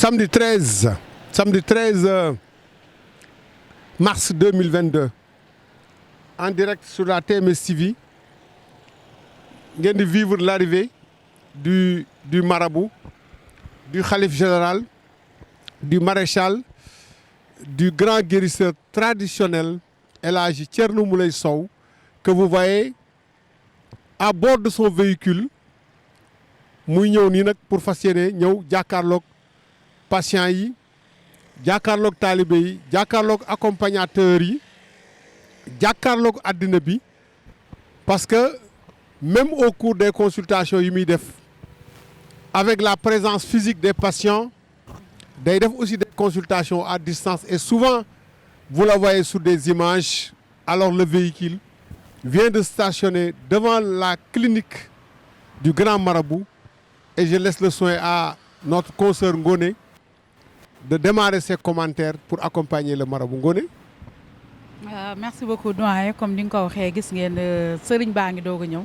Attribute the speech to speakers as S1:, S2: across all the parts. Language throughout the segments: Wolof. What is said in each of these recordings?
S1: samedi 13 mars 2022 en direct sur la TMS TV ngeen di vivre l'arrivée du marabout, du khalife général, du maréchal, du grand guérisseur traditionnel El Hadji Thierno Mouleye Sow, que vous voyez à bord de son véhicule muy ñëw nii nag pour fas yéene ñëw jàkkaarloog patients yi, jàkkaarloog taalibe yi, jàkkaarloog accompagnateurs yi, jàkkaarloog àddina bi, parce que même au cours des consultations yi muy def avec la présence physique des patients day def aussi des consultations à distance et souvent vous la voyez sur des images. Alors le véhicule vient de stationner devant la clinique du grand marabout et je laisse le soin à notre consoeur Ngoné de démarrer ses commentaires pour accompagner le marabout. Ngoné.
S2: Merci beaucoup doyen, comme ni nga ko waxee gis ngeen sëriñ baa ngi doog a ñëw,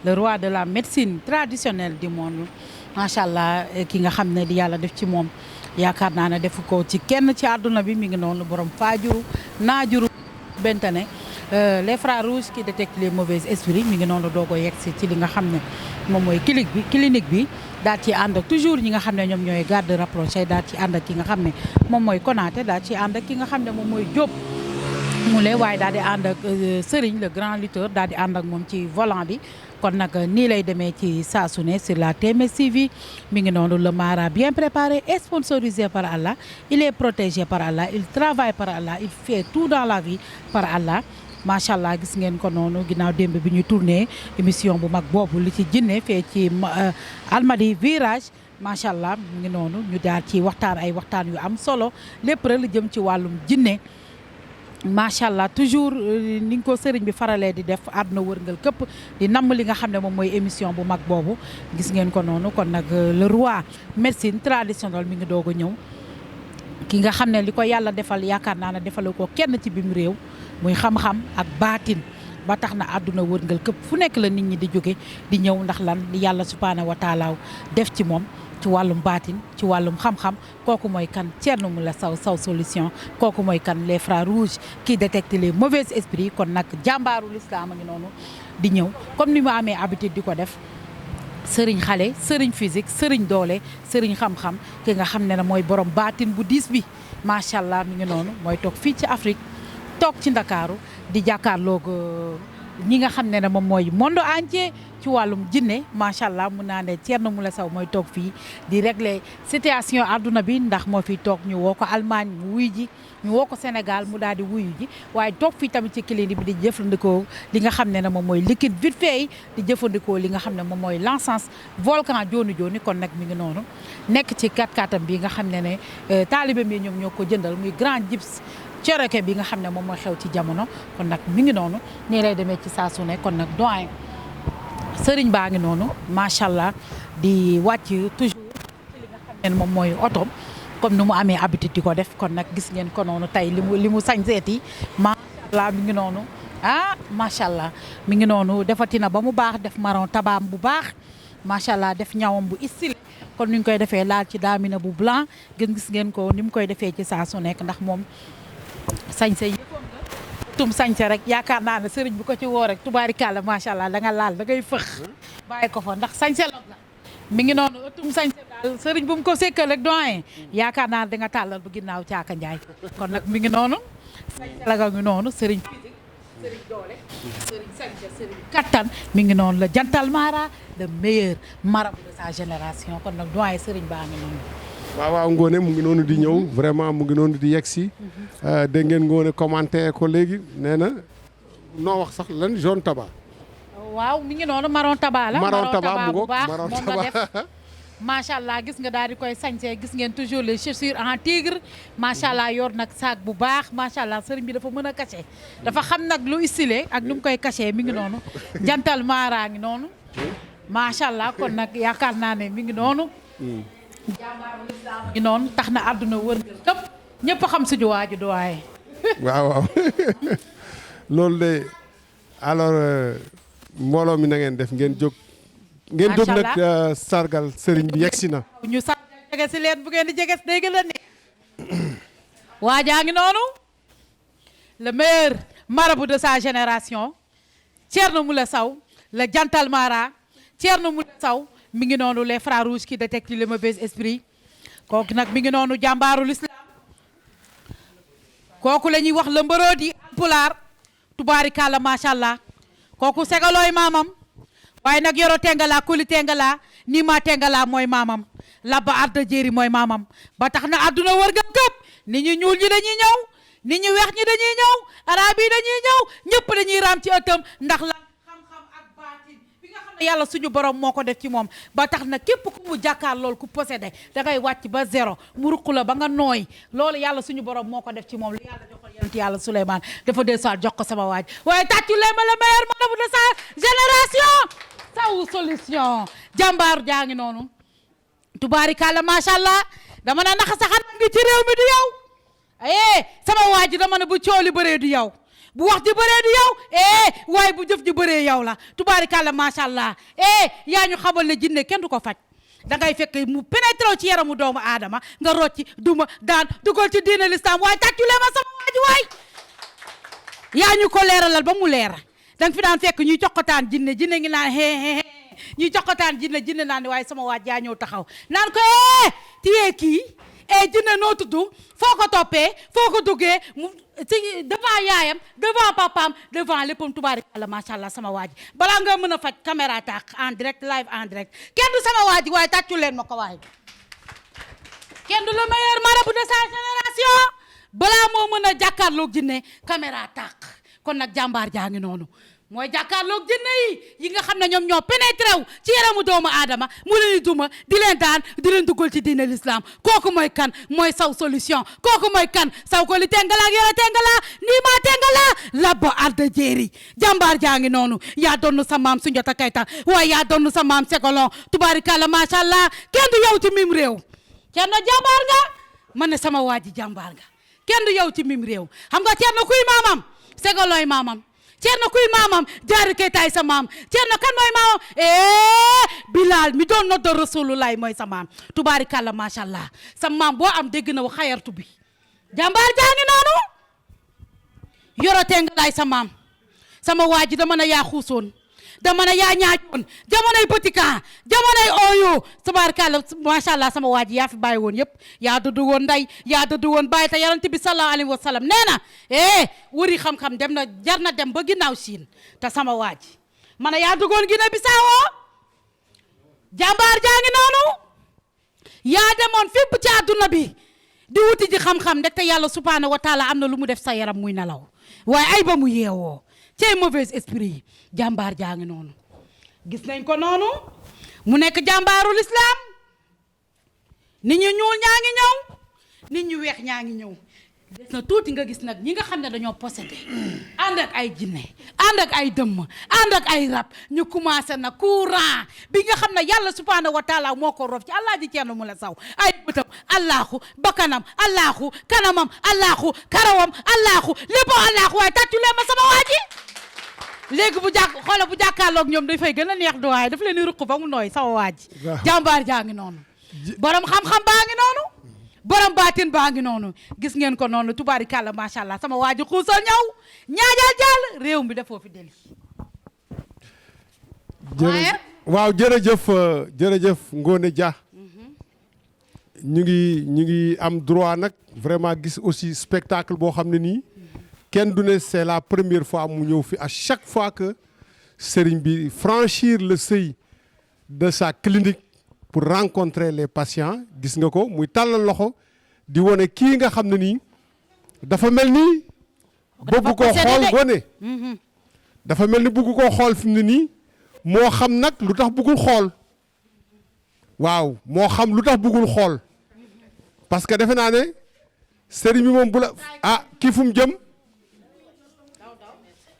S2: le roi de la médecine traditionnelle du monde, macha allah, ki nga xam ne di yàlla def ci moom yaakaar naa ne defu ko ci kenn ci àdduna bi, mi ngi noonu borom faajuru naajuru bentane les frères rouges qui détectent les mauvais esprits, mi ngi noonu doog a yegg si ci li nga xam ne moom mooy clinique bi daal ci ànd ak toujours ñi nga xam ne ñoom ñooy garde rapproché, daal ci ànd ak ki nga xam ne moom mooy Konaté, daal ci ànd ak ki nga xam ne moom mooy Diop Moulé, waaye daal di ànd ak Serigne le grand lutteur, daal di ànd ak moom ci volant bi. kon nag nii lay demee ci saa su ne sur la TMS TV, mi ngi noonu le mara bien préparé et sponsorisé par Allah, il est protégé par Allah, il travaille par Allah, il fait tout dans la vie par Allah. macha allah gis ngeen ko noonu ginnaaw démb bi ñu tourné émission bu mag boobu li ci jinne fee ci Almadi virage, macha allah mi ngi noonu ñu daal ci waxtaan ay waxtaan yu am solo lépp rek lu jëm ci wàllum jinne. macha allah toujours ni nga ko sëriñ bi faralee di def àdduna wërngal këpp di namm li nga xam ne moom mooy émission bu mag boobu gis ngeen ko noonu. kon nag le roi médecine traditionnelle mi ngi doog a ñëw, ki nga xam ne li ko yàlla defal yaakaar naa ne defalu ko kenn ci bimu réew, muy xam-xam ak baatin ba tax na àdduna wërngal këpp fu nekk la nit ñi di jóge di ñëw ndax lan li yàlla subhaanahu wa taala def ci moom ci wàllum baatin, ci wàllum xam-xam. kooku mooy kan Thierno Mouleye Sow solution, kooku mooy kan les frères rouges qui détectent les mauvais esprits. kon nag jàmbaaru l'islam a ngi noonu di ñëw comme ni mu amee habitude di ko def, sëriñ xale, sëriñ physique, sëriñ doole, sëriñ xam-xam, ki nga xam ne ne mooy borom baatin bu diis bi, macha allah mi ngi noonu mooy toog fii ci Afrique, toog ci Ndakaaru di jàkkaarloog ñi nga xam ne ne moom mooy monde entier ci wàllum jinne. macha allah mun naa ne Thierno Mouleye Sow mooy toog fii di régler situation àdduna bi, ndax moo fi toog ñu woo ko Allemagne mu wuy ji, ñu woo ko Sénégal mu daal di wuyu ji, waaye toog fii tamit ci clinique bi di jëfandikoo li nga xam ne ne moom mooy liquide vite fait di jëfandikoo li nga xam ne moom mooy l'encens volcan jooni jooni. kon nag mi ngi noonu nekk ci 4x4 bi nga xam ne ne taalibe bi ñoom ñoo ko jëndal, muy grand Gips Cherokee bi nga xam ne moom mooy xew ci jamono. kon nag mi ngi noonu nii lay demee ci saa su ne. kon nag doyen sëriñ baa ngi noonu macha allah di wàcc toujours ci li nga xam ne moom mooy otom comme ni mu amee habitude di ko def. kon nag gis ngeen ko noonu tey li mu sañ seeti macha allah mi ngi noonu macha allah mi ngi noonu defati na ba mu baax, def marron tabaam bu baax, macha allah def ñawam bu stylé kon ni ñu koy defee laal ci daamina bu blanc. gis ngeen ko ni mu koy defee ci saa su nekk, ndax moom sañse yëppoon la tum sañse rek yaakaar naa ne sëriñ bu ko ci woo rek tubaarikàlla macha allah da nga laal da ngay fëx bàyyi ko fa, ndax sañse la mi ngi noonu tum sañse daal sëriñ bu mu ko sekkal rek doyen yaakaar naa ne da nga tàllal bu ginnaaw caaka njaay. kon nag mi ngi noonu sañse la nga ngi noonu sëriñ physique, sëriñ doole, sëriñ sañse, sëriñ kattan, mi ngi noonu le jantal mara, le meilleur marabout de sa génération. kon nag doyen sëriñ baa ngi noonu.
S1: waaw Ngoné mu ngi noonu di ñëw, vraiment mu ngi noonu di yegg si. dégg ngeen Ngoné commenté ko léegi nee na noo wax sax lan jaune tabac.
S2: waaw mi ngi noonu marron tabac la.
S1: marron tabac
S2: bu baax moom la def. macha allah gis nga daal di koy sañsee, gis ngeen toujours les chaussures en tigre, macha allah yor nag saak bu baax, macha allah sëriñ bi dafa mën a caché, dafa xam nag lu stylé ak lu mu koy caché. mi ngi noonu jantal mara ngi noonu macha allah. kon nag yaakaar naa ne mi ngi noonu. jàmbaaru lislaam ngi noonu tax na àdduna wër këpp ñëpp xam suñu waaju doyen.
S1: waaw loolu de alors mbooloo mi na ngeen def ngeen jóg. ngeen jóg nag sargal sëriñ bi yegsi na.
S2: ñu sargal jege si leen bu ngeen di jege si day gën a ne waa jaa ngi noonu le meilleur marabout de sa génération Thierno Moule Sow le jantal mara Thierno Moule Sow mi ngi noonu les frères rouges qui détectent le mauvais esprit kooku nag mi ngi noonu jàmbaaru l'islam kooku la ñuy wax le mbëroo di pulaar tubaarikàlla macha allah kooku segalooy maamam waaye nag yoro tengala kuli tengala nii ma tengala mooy maamam labba arda jéeri mooy maamam ba tax na àdduna wër nga këpp nit ñu ñuul ñi dañuy ñëw nit ñu weex ñi dañuy ñëw arab yi dañuy ñëw ñëpp dañuy raam ci ëttam ndax la xam-xam ak baatin bi nga xam ne yàlla suñu borom moo ko def ci moom ba tax na képp ku mu jàkkaar lool ku possédé da ngay wàcc ba zéro mu ruq la ba nga nooy loolu yàlla suñu borom moo ko def ci moom lu yàlla joxoon yonent yàlla Souleymane dafa dee saal jox ko sama waaj waaye tàccu leen ma le meilleur marabout de sa génération Sow solution jàmbaar jaa ngi noonu tubaarikàlla macha allah dama na naxa saxan ngi ci réew mi du yow sama waa ji dama ne bu coow li bëree du yow bu wax ji bëree du yow waaye bu jëf ji bëree yow la tubaarikàlla macha allah yaa ñu xamal ne jinne kenn du ko faj da ngay fekk mu pénétré ci yaramu doomu aadama nga rocci duma daan dugal ci diine l'islam waaye tàcculee ma sama waa ji waay yaa ñu ko leeralal ba mu leera danga fi daan fekk ñuy coqataan jinne ngi naan ñuy coqataan jinne naan waaye sama waaj yaa ñëw taxaw naan ko tiyee kii jinne noo tudd foo ko toppee foo ko duggee mu ci devant yaayam devant papaam devant léppam tubaarikàlla macha allah sama waaj balaa nga mën a faj caméra tàq en direct live en direct kenn du sama waaj waaye tàccu leen ma ko waaye kenn du le meilleur marabout de sa génération balaa moo mën a jàkkaarloog jinne caméra tàq kon nag jàmbaar jaa ngi noonu mooy jàkkaarloog jinne yi nga xam ne ñoom ñoo pénétré wu ci yaramu doomu aadama mu leen di duma di leen daan di leen dugal ci diine l'islam kooku mooy kan mooy Sow solution kooku mooy kan saw ko li tengala ak yore tengala nii maa tengala labbo arda jéeri jàmbaar jaa ngi noonu yaa doon sa maam Soundiata Keita waaye yaa doon sa maam Ségolon tubaarikàlla macha allah kenn du yow ci mim réew kenn do jàmbaar nga man ne sama waa ji jàmbaar nga kenn du yow ci mim réew xam nga Thierno kuy maamam Ségolooy maamam Thierno kuy maamam Diarry Keitaay sa maam Thierno kan mooy maamam Bilal mi doon noddo Rasulullaay mooy sa maam tubaarikàlla macha allah sa maam boo am dégg na wa xayartu bi jàmbaar jaa ngi noonu yorotee nga laay sa maam sama waa ji dama na yaa xuusoon dama ne yaa ñaajoon jamonoy petit camp jamonoy ooyo tabaarkalla macha allah sama waa ji yaa fi bàyyi woon yëpp yaa dëddu woon nday yaa dëddu woon bàyyi te yonent bi sallallahu alayhi wa sallam nee na wëri xam-xam dem na jar na dem ba ginnaaw siin te sama waa ji ma ne yaa duggoon Guinée Bissau jàmbaar jaa ngi noonu yaa demoon fépp ci àdduna bi di wuti ji xam-xam ndek te yàlla subhanahu wa taala am na lu mu def sa yaram muy nelaw waaye ay ba mu yeewoo cey mauvais esprit yi jàmbaar jaa ngi noonu gis nañ ko noonu mu nekk jàmbaaru l'islam nit ñu ñuul ñaa ngi ñëw nit ñu weex ñaa ngi ñëw des na tuuti nga gis nag ñi nga xam ne dañoo possédé ànd ak ay jinne ànd ak ay dëmm ànd ak ay rab ñu commencé na courant bi nga xam ne yàlla subhanahu wa taala moo ko rof ci allah ji Thierno Moule Sow ay bëtam allahu bakkanam allahu kanamam allahu karawam allahu lépp allahu waaye tàccu leen ma sama waa ji léegi bu jàkk xoola bu jàkkaarloog ñoom dafay gën a neex du waaye daf leen di ruq ba mu nooy sama waa ji jàmbaar jaa ngi noonu borom xam-xam baa ngi noonu borom baatin baa ngi noonu gis ngeen ko noonu tubaarikàlla macha allah sama waa ji xuusal ñëw ñaajal jàll réew mi dafoo fi deli
S1: waaw jërëjëf Ngoné Dia ñu ngi am droit nag vraiment gis aussi spectacle boo xam ne nii kenn du ne c'est la première fois mu ñëw fi à chaque fois que sëriñ bi franchir le seuil de sa clinique pour rencontrer les patients gis nga ko muy tàllal loxo di wone kii nga xam ne nii dafa mel ni bëgg koo xool Ngoné dafa mel ni bëgg koo xool fi mu ne nii moo xam nag lu tax bëggul xool waaw moo xam lu tax bëggul xool parce que defe naa ne sëriñ bi moom bu la kii fu mu jëm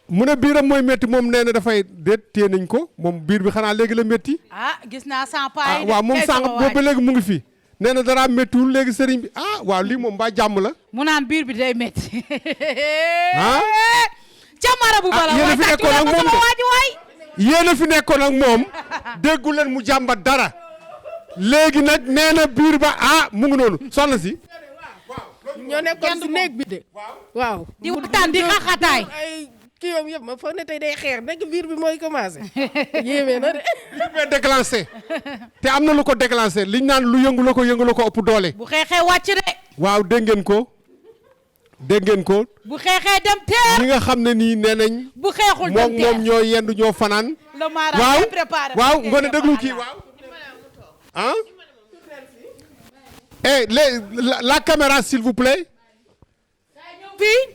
S1: mu ne biiram mooy métti moom nee na dafay déet téye nañ ko moom biir bi xanaa léegi la métti.
S2: gis naa sans paille.
S1: waaw moom sànq boobu ba léegi mu ngi fi. nee na dara méttiwul léegi sëriñ bi waaw lii moom mbaa jàmm la.
S2: mu naan biir bi day métti. ca marabu bala
S1: yéen a fi nekkoon ak moom de yéen a fi nekkoon ak moom déggu leen mu jàmbat dara léegi nag nee na biir ba mu ngi noonu soxna si.
S3: ñoo nekkoon si néeg bi de. waaw
S2: di waxtaan di xaxataay.
S3: ay kii yoom yëpp ma foog ne tey day xeer nekk biir bi mooy commencé. yéeme na de.
S1: biir bee déclenché te am na lu ko déclenché liñ naan lu yëngu la ko ëpp doole.
S2: bu xeexee wàcc de.
S1: waaw dégg ngeen ko.
S2: bu xeexee dem teer.
S1: ñi nga xam ne nii nee nañ.
S2: bu xeexul dem teer
S1: moom ñoo yendu ñoo fanaan.
S2: le mara est préparé.
S1: waaw ngoone déglu kii waaw. La caméra s'il vous plaît.
S2: fii.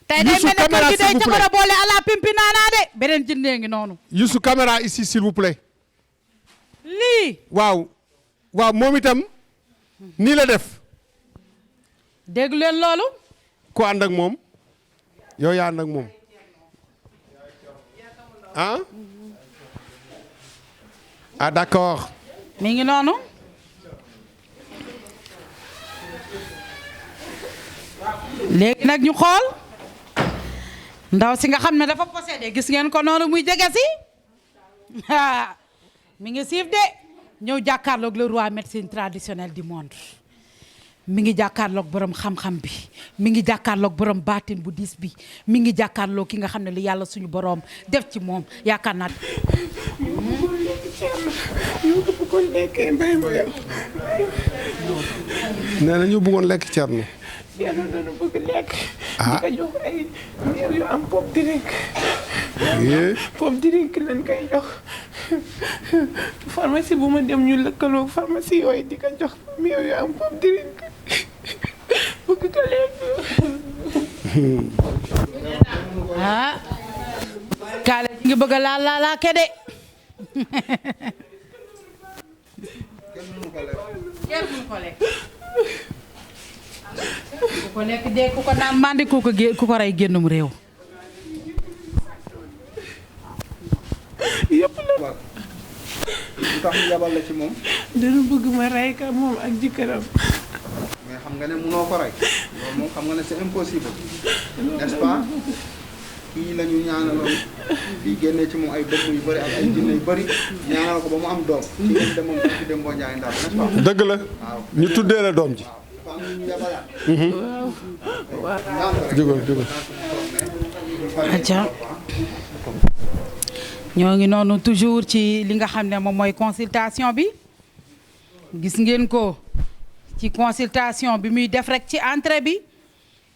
S2: tey day mel ne kër gi day ci ko boole ala pimpi naanaa de. beneen jëndee ngi noonu.
S1: Youssou caméra ici s'il vous plaît.
S2: lii.
S1: waaw moom itam nii la def.
S2: dégg leen loolu.
S1: ku ànd ak moom. yow yaa ànd ak moom. D'accord.
S2: mi ngi noonu. léegi nag ñu xool ndaw si nga xam ne dafa possédé gis ngeen ko noonu muy jege si mi ngi siif de ñëw jàkkaarloog le roi médecine traditionnelle du monde mi ngi jàkkaarloog borom xam-xam bi mi ngi jàkkaarloog borom baatin bu diis bi mi ngi jàkkaarloog ki nga xam ne li yàlla suñu borom def ci moom yaakaar naa.
S1: nee na ñu bëggoon lekk Thierno.
S3: Thierno dañu bëgg lekk. di ko jox ay néew yu am pop drink. pop drink lañ koy jox. pharmacie bu ma dem ñu lëkkaloo pharmacie yooyu di ko jox néew yu am pop drink. bëgg ko lekk.
S2: kaale ji ngi bëgg a laa kede. kenn mënu ko lekk. ku ko lekk dee ku ko naan mandi ku ko rey génnum réew.
S3: yëpp la.
S4: lu tax ñu yabal la ci moom.
S3: dana bëgg ma rey ka moom ak jëkkëram.
S4: mais xam nga ne mënoo ko rey loolu moom xam nga ne c'est impossible n'est-ce pas kii la ñu ñaanaloon fii génnee ci moom ay dëmm yu bëri ak ay jinne yu bëri ñaanal ko ba mu am doom. kii ngeen dem moom ci dem boo njaay ndar n'est-ce pas.
S1: dëgg la.
S4: waaw
S1: ñu tuddee la doom ji.
S4: dafa am ñu yabalaat.
S1: jógal.
S2: acca ñoo ngi noonu toujours ci li nga xam ne moom mooy consultation bi gis ngeen ko ci consultation bi muy def rek ci entrée bi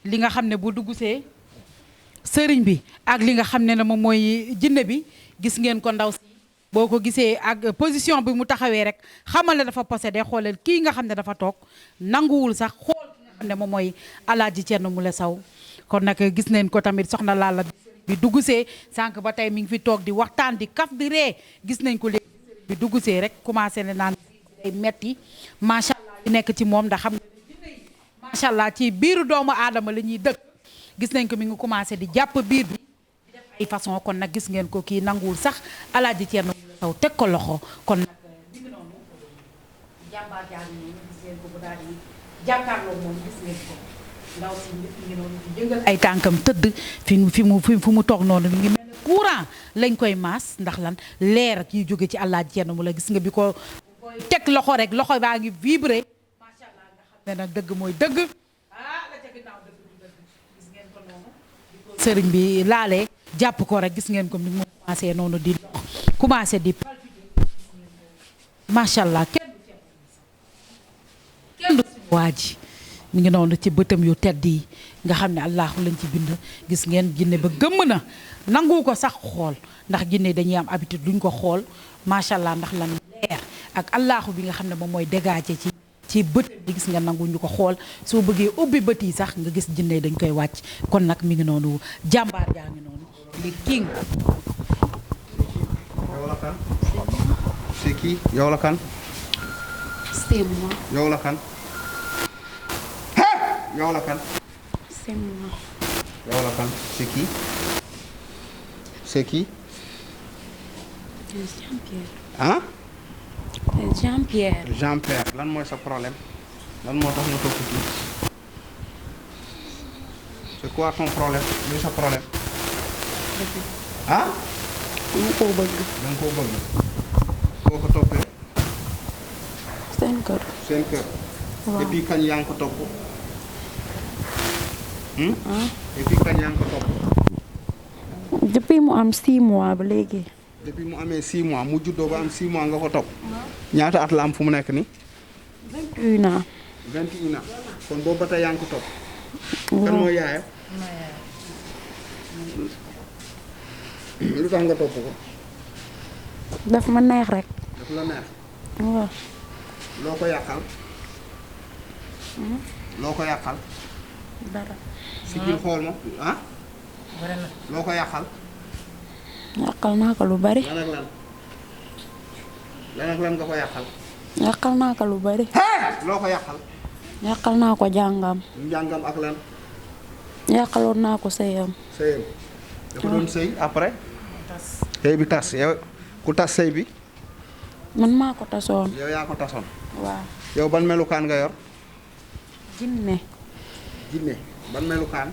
S2: li nga xam ne bu duggsee sëriñ bi ak li nga xam ne moom mooy jinne bi gis ngeen ko ndaw si boo ko gisee ak position bi mu taxawee rek xamal ne dafa possédé xooleel kii nga xam ne dafa toog nanguwul sax xool ki nga xam ne moom mooy Alaaji Thierno Moule Sow kon nag gis neen ko tamit soxna Lalla bi duggsee sànq ba tey mi ngi fi toog di waxtaan di kaf di ree gis nañ ko léegi bi duggsee rek commencé ne naan day metti macha allah di nekk ci moom ndax xam nga macha allah ci biiru doomu aadama la ñuy dëkk gis nañ ko mi ngi commencé di jàpp biir bi di def ay façon kon nag gis ngeen ko kii nanguwul sax Alaaji Thierno Moule Sow teg ko loxo kon nag di ngi noonu jàmbaar jaa ngi noonu gis ngeen ko bu daal di jàkkaarloo moom gis ngeen ko ndaw si ngi noonu di jëngal ay tànkam tëdd fi mu toog noonu mi ngi mel ne courant lañ koy maas ndax lan leer ak yi jóge ci Alaaji Thierno Moule gis nga bi ko teg loxo rek loxo baa ngi vibré macha allah nga xam ne nag dëgg mooy dëgg la ca ginnaaw dëgg du dëgg gis ngeen ko noonu sëriñ bi laalee jàpp ko rek gis ngeen ko ni mu commencé noonu di dox commencé di palpiter macha allah kenn du suñu waa ji mi ngi noonu ci bëtam yu tedd yi nga xam ne allahu lañ ci bind gis ngeen jinne ba gëmm na nangu ko sax xool ndax jinne dañuy am habitude duñ ko xool macha allah ndax lan leer ak allahu bi nga xam ne moom mooy dégager ci bët bi gis nga nangu ñu ko xool soo bëggee ubbi bët yi sax nga gis jinne dañ koy wàcc kon nag mi ngi noonu jàmbaar jaa ngi noonu li king.
S4: yow la kan. c'est qui yow la kan.
S5: c'est moi.
S4: yow la kan. yow la kan.
S5: c'est moi.
S4: yow la kan c'est qui. c'est qui.
S5: Jean-Pierre.
S4: ah.
S5: Jean-Pierre.
S4: Jean-Pierre lan mooy sa problème lan moo tax nga toog fii c'est quoi ton problème luy sa problème. ah.
S5: dama koo bëgg.
S4: da nga koo bëgg. boo ko toppee.
S5: kër.
S4: seen kër.
S5: waaw
S4: depuis kañ yaa ngi ko topp. depuis kañ yaa ngi ko topp.
S5: depuis mu am 6 mois ba léegi.
S4: depuis mu amee 6 mois mu juddoo ba am 6 mois nga ko topp. ñaata at la am fu mu nekk nii.
S5: 21 ans.
S4: 21 ans kon boobu ba tey yaa ngi ko topp. kan mooy yaayam. lu tax nga topp ko.
S5: daf ma neex rek.
S4: daf la neex.
S5: waaw.
S4: loo ko yàqal. loo ko yàqal.
S5: dara.
S4: sigil xool ma ah. loo ko yàqal.
S5: yàqal naa ko lu bari.
S4: lan ak lan. lan ak lan nga ko yàqal.
S5: yàqal naa ko lu bari.
S4: loo ko yàqal.
S5: yàqal naa ko jàngam.
S4: njàngam ak lan.
S5: yàqaloon naa ko sëyam.
S4: sëyam. dafa doon sëy après. sëy bi tas yow ku tas sëy bi.
S5: man maa ko tasoon.
S4: yow yaa ko tasoon.
S5: waaw.
S4: yow ban melukaan nga yor.
S5: jinne.
S4: jinne ban melukaan.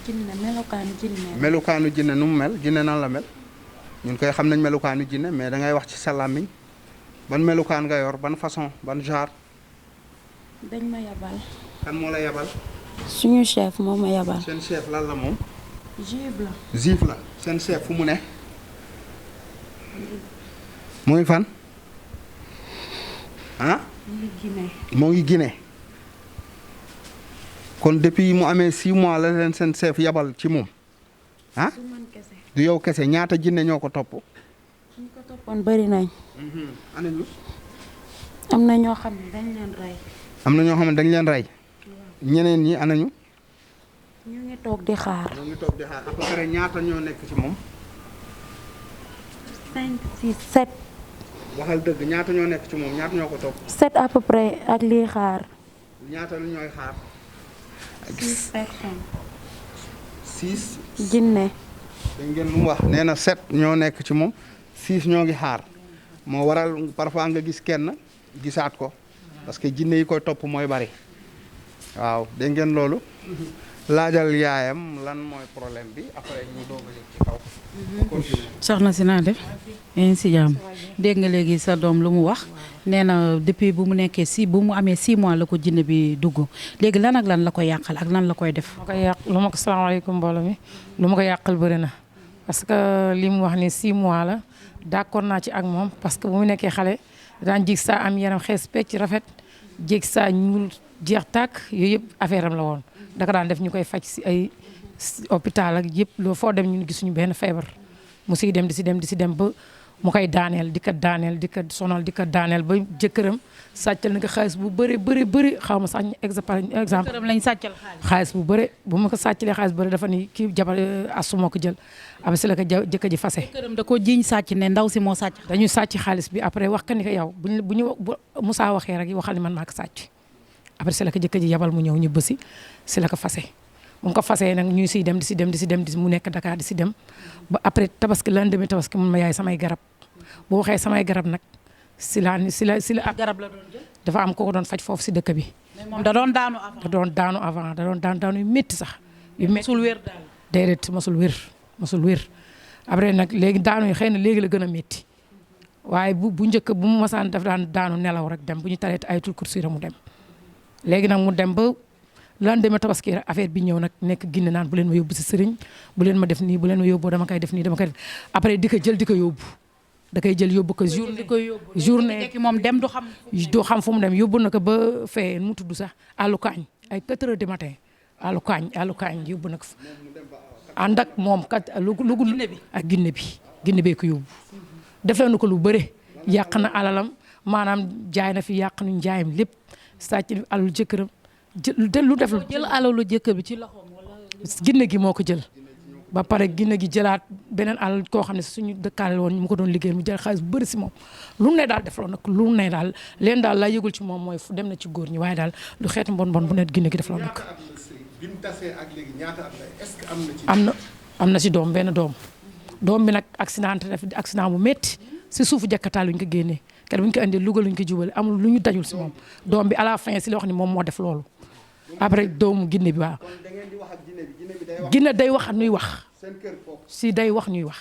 S5: jinne melokaan jinne.
S4: melukaanu jinne nu mu mel jinne nan la mel. ñun koy xam nañ melukaanu jinne mais da ngay wax ci sa làmmiñ ban melukaan nga yor ban façon ban genre.
S5: dañ ma yabal.
S4: kan moo la yabal.
S5: suñu chef moo ma yabal.
S4: seen chef lan la moom.
S5: juif la.
S4: juif la seen chef fu mu ne. muy fan. ah.
S5: mu ngi Guinée.
S4: moo ngi Guinée. kon depuis mu amee 6 mois la leen seen chef yabal ci moom ah.
S5: du man kese.
S4: du yow kese ñaata jinne ñoo ko topp.
S5: ñu ko toppoon bari nañ.
S4: ana ñu.
S5: am na ñoo xam ne dañ leen rey.
S4: am na ñoo xam ne dañ leen rey. ñeneen ñi ana ñu.
S5: ñu ngi toog di xaar.
S4: ñoo ngi toog di xaar à peu près ñaata ñoo nekk ci moom.
S5: 5 6 7.
S4: waxal dëgg ñaata ñoo nekk ci moom ñaata ñoo ko topp.
S5: 7 à peu près ak lii xaar.
S4: ñaata lu ñooy xaar.
S5: 6 personnes.
S4: 6.
S5: jinne.
S4: dañ ngeen lu mu wax nee na 7 ñoo nekk ci moom 6 ñoo ngi xaar moo waral parfois nga gis kenn gisaat ko parce que jinne yi koy topp mooy bari waaw dégg ngeen loolu. laajal yaayam lan mooy problème bi après ñu doog a yëg ci kaw.
S2: soxna si naa def yéen si jàmm dégg nga léegi sa doom lu mu wax nee na depuis bu mu nekkee bu mu amee 6 mois la ko jinne bi dugg léegi lan ak lan la koy yàqal ak lan la koy def.
S6: lu ma ko yàq lu ma ko salaamaaleykum mbooloo mi lu ma ko yàqal bëri na parce que li mu wax ni 6 mois la d'accord naa ci ak moom parce que bu mu nekkee xale daan jig saa am yaram xees pecc rafet jig saa ñuul jeex tàkk yooyu yëpp affaire am la woon daka daan def ñu koy faj si ay hôpital ak yëpp loo foo dem ñun gisuñu benn feebar mu siy dem di si dem ba mu koy daaneel di ko daaneel di ko sonal di ko daaneel ba jëkkëram sàccal na ko xaalis bu bëri xaw ma sax exemple
S2: jëkkëram lañ sàccal
S6: xaalis bu bëri bu ma ko sàccalee xaalis bu bëri dafa ni kii jabar asu moo ko jël après si la ko jëkkër ji fase.
S2: jëkkëram da ko jiiñ sàcc ne ndaw si moo sàcc.
S6: dañuy sàcc xaalis bi après wax ka ni ko yow bu ñu Moussa waxee rek waxal ni man maa ko sàcc après si la ko jëkkër ji yabal mu ñëw ñu bësi si la ko fase mu ko fasee nag ñuy siy dem di si dem mu nekk Dakar di si dem ba après tabaski lendemain tabaski mun ma yaay samay garab boo waxee samay garab nag si la
S2: garab la doon jël.
S6: dafa am ko doon faj foofu si dëkk bi.
S2: mais moom da doon daanu avant.
S6: da doon daanu yu métti sax. yu métti
S2: mosul wér daal.
S6: déedéet mosul wér après nag léegi daanu yi xëy na léegi la gën a métti waaye bu njëkk bu mu masaan daf daan daanu nelaw rek dem bu ñu talee ay tul kursi mu dem léegi nag mu dem ba lan demee tabaski rek affaire bi ñëw nag nekk Guinée naan bu leen ma yóbbu si sëriñ bu leen ma def nii bu leen ma yóbbu dama koy def nii dama koy def après di ko jël di ko yóbbu da koy jël yóbbu ko journée
S2: moom dem du xam
S6: fu mu dem yóbbu na ko ba fee mu tudd sax àllu kaañ ay 4 heures du matin àllu kaañ yóbbu na ko fa ànd ak moom kat lu ak Guinée bee ko yóbbu def na ko lu bëre yàq na alalam maanaam jaay na fi yàq nu njaayam lépp sàcc alalu jëkkëram lu def
S2: jël alalu jëkkër bi ci loxoom wala
S6: Guinée gi moo ko jël ba pare Guinée gi jëlaat beneen alal koo xam ne suñu dëkkaale woon mu ko doon liggéey mu jël xaalis bu bëri si moom lu ne daal def loon nag lu ne daal leen daal laa yëgul ci moom mooy fu dem na ci góor ñi waaye daal lu xeeti mbon bu ne Guinée gi def loon nag
S1: bi mu tasee ak léegi ñaata at la est-ce que am na ci.
S6: am na si benn doom bi nag accident bu métti si suufu jakkataal luñ ko génnee kenn bu ñu ko indee Louga luñ ko jubale amul lu ñu dajul si moom doom bi à la fin si la wax ni moom moo def loolu après doomu Guinée bi waaw. Guinée day wax ñuy wax si day wax ñuy wax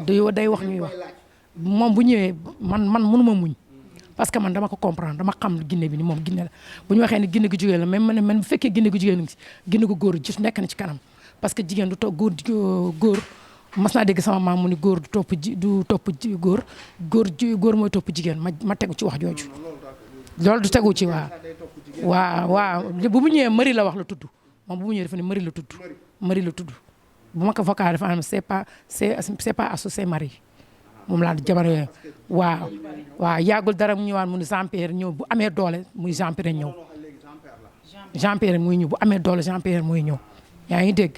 S6: day wax ñuy wax moom bu ñëwee man mënuma muñ parce que man dama ko comprendre dama xam Guinée bi ni moom Guinée la bu ñu waxee ne Guinée gu jigéen la même man bu fekkee Guinée gu jigéen Guinée gu góor ji nekk na ci kanam parce que jigéen du topp góor mas naa dégg sama maam mu ni góor du topp góor mooy topp jigéen ma tegu ci wax jooju loolu du tegu ci waaw bu mu ñëwee Marie la wax la tudd moom bu mu ñëwee dafa ne Marie la tudd bu ma ko vocal dafa am c'est pas associé Marie moom laa jamono yooyu waaw yàggul dara mu ñëwaat mu ne Jean Pierre ñëw bu amee doole muy Jean Pierre ñëw Jean Pierre muy ñëw bu amee doole Jean Pierre muy ñëw yaa ngi dégg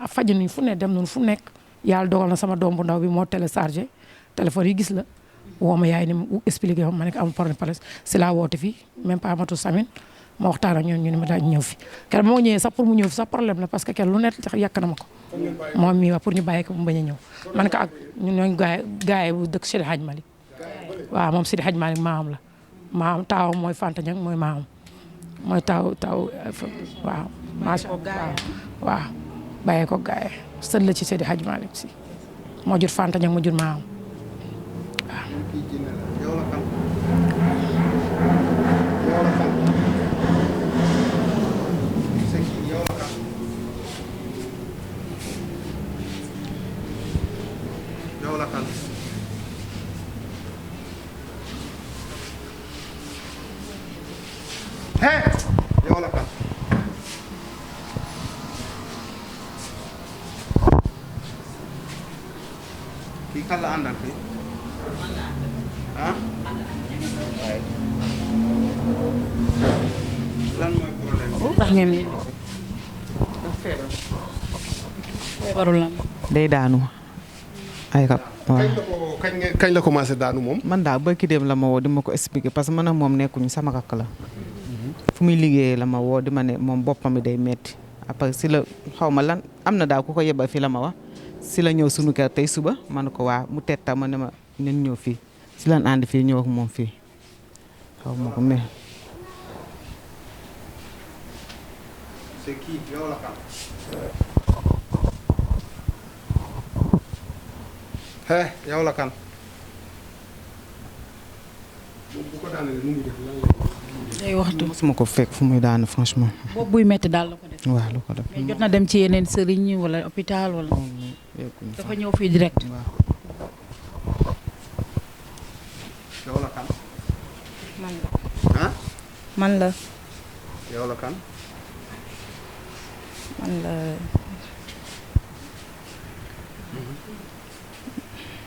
S6: faju nañ fu ne dem nañ fu nekk yàlla dogal na sama doom bu ndaw bi moo téléchargé téléphone yi gis la woo ma yaay ni mu expliqué ma ne ko amul problème pare si laa woote fii même pas matu samin ma waxtaan ak ñoom ñu ne ma daal ñëw fi kenn moo ñëwee sax pour mu ñëw fi sax problème la parce que kenn lu nekk yàq na ma ko moom mii wax pour ñu bàyyi ko mu bañ a ñëw man ko ak ñun ñooñu gaay bu dëkk Sidi Hadj Malick waaw moom Sidi Hadj Malick maamam la maam taawam mooy Fanta Niang mooy maamam mooy taw waaw macha allah waaw bàyyi ko gaay sën la ci Sidi Hadj Malick si moo jur Fanta Niang moo jur maamam
S4: yow la kan kii kan la àndal fii ah lan mooy problème
S2: tax ngeen ni feebarul lan
S3: day daanu ay rab waaw.
S1: kañ la commencé daanu moom.
S3: man daal ba ki dem la ma woo di ma ko expliquer parce que man ak moom nekkuñu sama rakk la fu muy liggéeyee la ma woo di ma ne moom boppam bi day metti après si la xaw ma lan am na daal ku ko yebal fii la ma wax si la ñëw sunu kër tey suba ma ne ko waa mu tetta ma ne ma nañ ñëw fii si lan ànd fii ñëw ak moom fii xaw ma ko mais.
S4: c'est qui yow la kan yow la kan
S1: bu ko daanalee nu muy def lan
S2: day waxtu
S3: mosuma ko fekk fu muy daanu franchement.
S2: boobu buy metti daal la ko def
S3: waaw lu ko def.
S2: mais jot na dem ci yeneen sëriñ wala hôpital wala dafa ñëw fii direct
S4: yow la kan
S5: man la
S4: ah
S5: man la
S4: yow la kan
S5: man la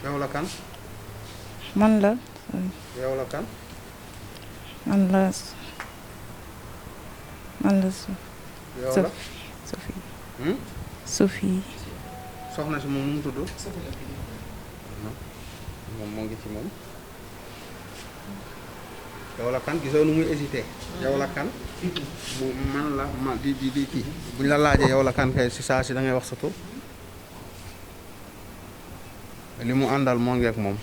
S4: yow la kan
S5: man la
S4: yow la kan
S5: man la
S4: yow la
S5: Sophie
S4: hmm?
S5: Sophie
S4: soxna si moom nu mu tudd moom moo ngi ci moom yow la kan gisoo nu muy hésité yow la kan mu man la ma di kii buñ la laajee yow la kan kay si saa si da ngay wax sa tur li mu àndal moo ngi ak moom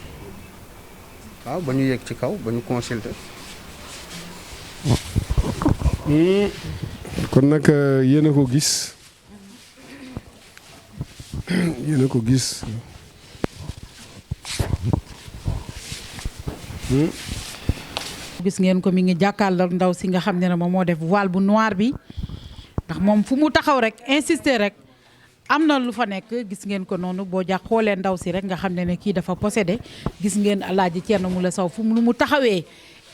S4: waaw ba ñu yéeg ci kaw ba ñu consulter
S1: kon nag yéen a ko gis yéen a ko gis
S2: gis ngeen ko mi ngi jàkkaarloog ndaw si nga xam ne moom moo def voile bu noir bi ndax moom fu mu taxaw rek insister rek am na lu fa nekk gis ngeen ko noonu boo jàpp xoolee ndaw si rek nga xam ne kii dafa possédé gis ngeen Alaaji Thierno Moule Sow fu mu taxawee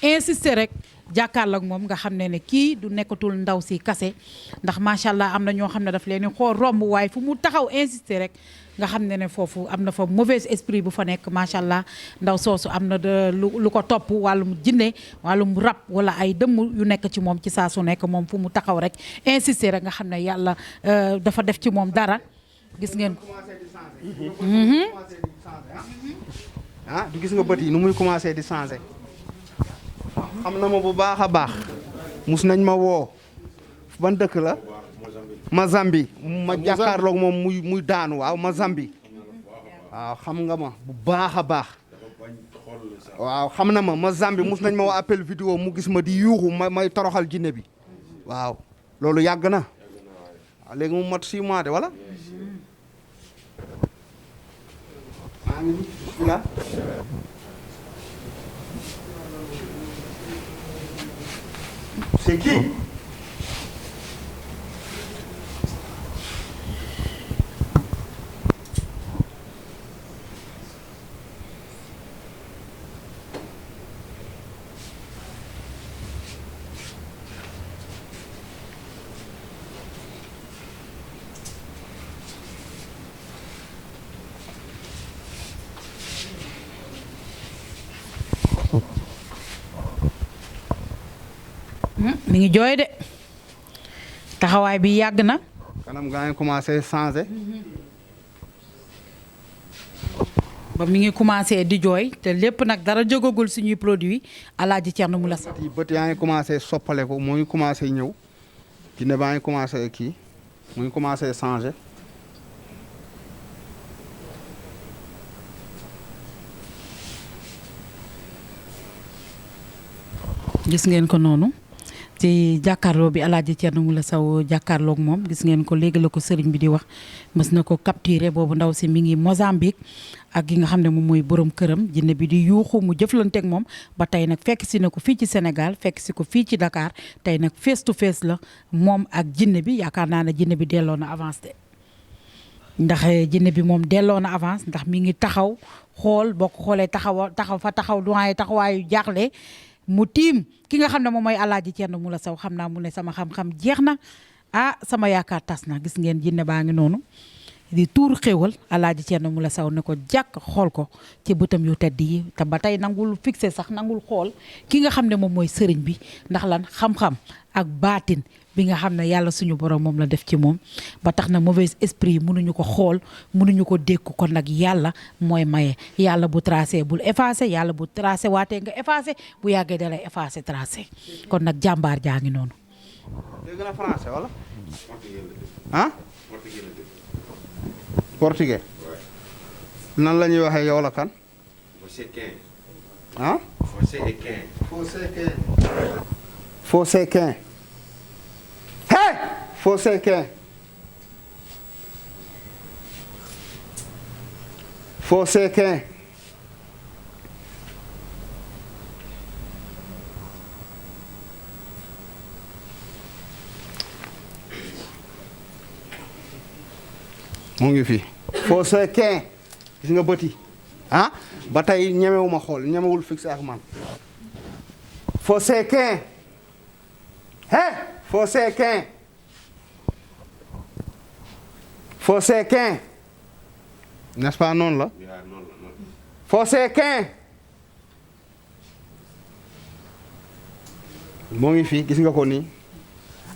S2: insister rek jàkkaarloog moom nga xam ne kii du nekkatul ndaw si kase ndax macha allah am na ñoo xam ne daf leen di xool romb waaye fu mu taxaw insister rek nga xam ne foofu am na fa mauvais esprit bu fa nekk macha allah ndaw soosu am na lu ko topp wàllum jinne wàllum rab wala ay dëmm yu nekk ci moom ci saa su nekk moom fu mu taxaw rek insister rek nga xam ne yàlla dafa def ci moom dara gis ngeen ko.
S4: ah du gis nga bët yi nu muy commencé di changer xam na ma bu baax a baax mus nañ ma woo ban dëkk la Mazambi ma jàkkaarloog moom muy daanu waaw Mazambi waaw xam nga ma bu baax a baax waaw xam na ma Mazambi mus nañ ma woo appel vidéo mu gis ma di yuuxu may toroxal jinne bi waaw loolu yàgg na waaw léegi mu mot 6 mois de wala C'est qui?
S2: mi ngi jooy de taxawaay bi yàgg na.
S4: kanam gaa ngi commencé changé.
S2: ba mi ngi commencé di jooy te lépp nag dara jógagul suñuy produit Alaaji Thierno Moule Sow.
S4: bët yaa ngi commencé soppale ko moo ngi commencé ñëw jinne baa ngi commencé kii mu ngi commencé changé.
S2: gis ngeen ko noonu ci jàkkaarloo bi Alaaji Thierno Moule Sow jàkkaarloog moom gis ngeen ko léegi la ko sëriñ bi di wax mës na ko capturé boobu ndaw si mi ngi Mozambique ak gi nga xam ne moom mooy borom këram jinne bi di yuuxu mu jëflanteeg moom ba tey nag fekk si na ko fii ci Sénégal fekk si ko fii ci Dakar tey nag face to face la moom ak jinne bi yaakaar naa ne jinne bi delloo na avance de ndax jinne bi moom delloo na avance ndax mi ngi taxaw xool boo ko xoolee taxaw doyen taxawaayu jaaxle mu tiim ki nga xam ne moom mooy Alaaji Thierno Moule Sow xam naa mu ne sama xam-xam jeex na sama yaakaar tas na gis ngeen jinne baa ngi noonu di tuur xéwal Alaaji Thierno Moule Sow ne ko jàkk xool ko ci bëtam yu tedd yi te ba tey nangul fixé sax nangul xool ki nga xam ne moom mooy sëriñ bi ndax lan xam-xam ak baatin bi nga xam ne yàlla suñu borom moom la def ci moom ba tax na mauvais esprit mënuñu ko xool mënuñu ko dékku kon nag yàlla mooy maye yàlla bu tracé bul effacé yàlla bu tracé waatee nga effacé bu yàggee da lay effacé tracé kon nag jàmbaar jaa ngi noonu.
S4: dégg na français wala. ah. portugais. nan la ñuy waxee yow la kan. ah. Fosséquin. Hey! Fosséquin. Fosséquin. mu ngi fi. Fosséquin. gis nga bët yi ah ba tey ñemewuma xool ñemewul fixé ak man. Fosséquin. Hey! Fosséquin. Fosséquin. N'est-ce pas noonu la. Fosséquin. moo ngi fii gis nga ko nii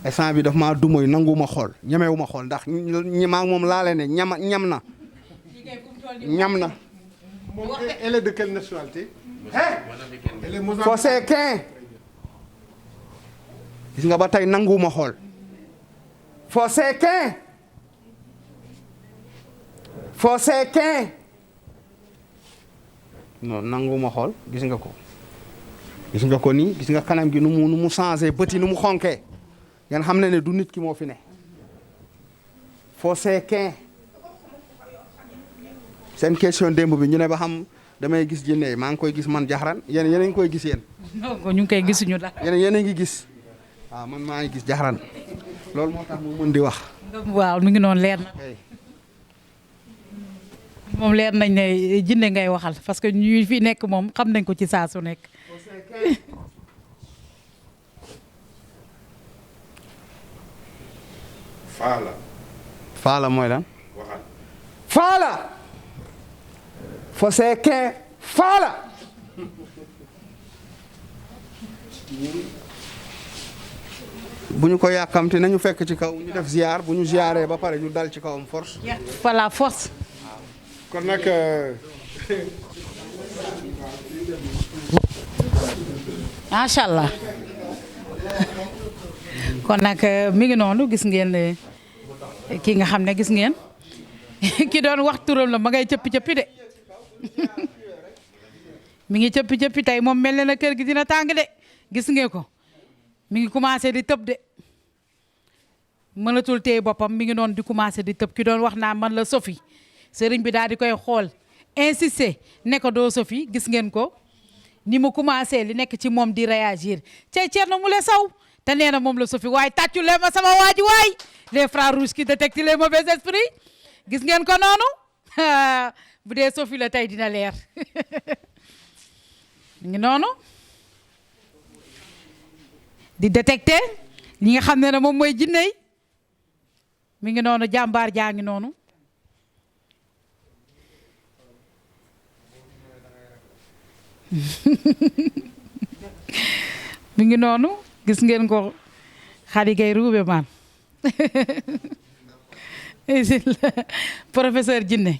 S4: instant bi daf maa dumóoy nanguwuma xool ñemewuma xool ndax ñi maa moom laale ne ñam na. ñam na.
S1: moom elle est de quelle nationalité? Elle est mozambicaine.
S4: Fosséquin. gis nga ba tey nanguwuma xool. Fosséquin. Fosséquin. non nanguwuma xool gis nga ko. gis nga ko nii gis nga kanam gi nu mu changé bët yi nu mu xonkee ngeen xam ne du nit ki moo fi ne. Fosséquin. seen question démb bi ñu ne ba xam damay gis jinne maa ngi koy gis man jaxaran yéen a ngi koy gis yéen.
S2: non ñu ngi koy gisuñu daal.
S4: yéen a ngi gis. waaw man maa ngi gis jaxaran loolu moo tax mu mën di wax.
S2: waaw mi ngi noonu leer na. moom leer nañ ne jinne ngay waxal parce que ñu fi nekk moom xam nañ ko ci saa su nekk.
S4: Faala. Faala mooy lan. waxal. Faala. Fosséquin Faala. bu ñu ko yàkkamti nañu fekk ci kaw ñu def ziar bu ñu ziaree ba pare ñu dal ci kawam force.
S2: voilà force.
S1: kon nag
S2: macha allah kon nag mi ngi noonu gis ngeen ki nga xam ne gis ngeen ki doon wax turam la ma ngay cëppi de mi ngi cëppi tey moom mel na kër gi dina tàng de gis ngeen ko mi ngi commencé di tëb de mënatul téye boppam mi ngi noonu di commencé di tëb ki doon wax naa man la Sophie sëriñ bi daal di koy xool insisté ne ko doo Sophie gis ngeen ko ni mu commencé li nekk ci moom di réagir cey Thierno Moule Sow te nee na moom la Sophie waaye tàccu leen ma sama waa ji waay les frères rouges qui détectent les mauvais esprits gis ngeen ko noonu bu dee Sophie la tey dina leer ngi noonu di détecter ñi nga xam ne moom mooy jinne yi mi ngi noonu jàmbaar jaa ngi noonu mi ngi noonu gis ngeen ko Khady Gaye ruube maan professeur jinne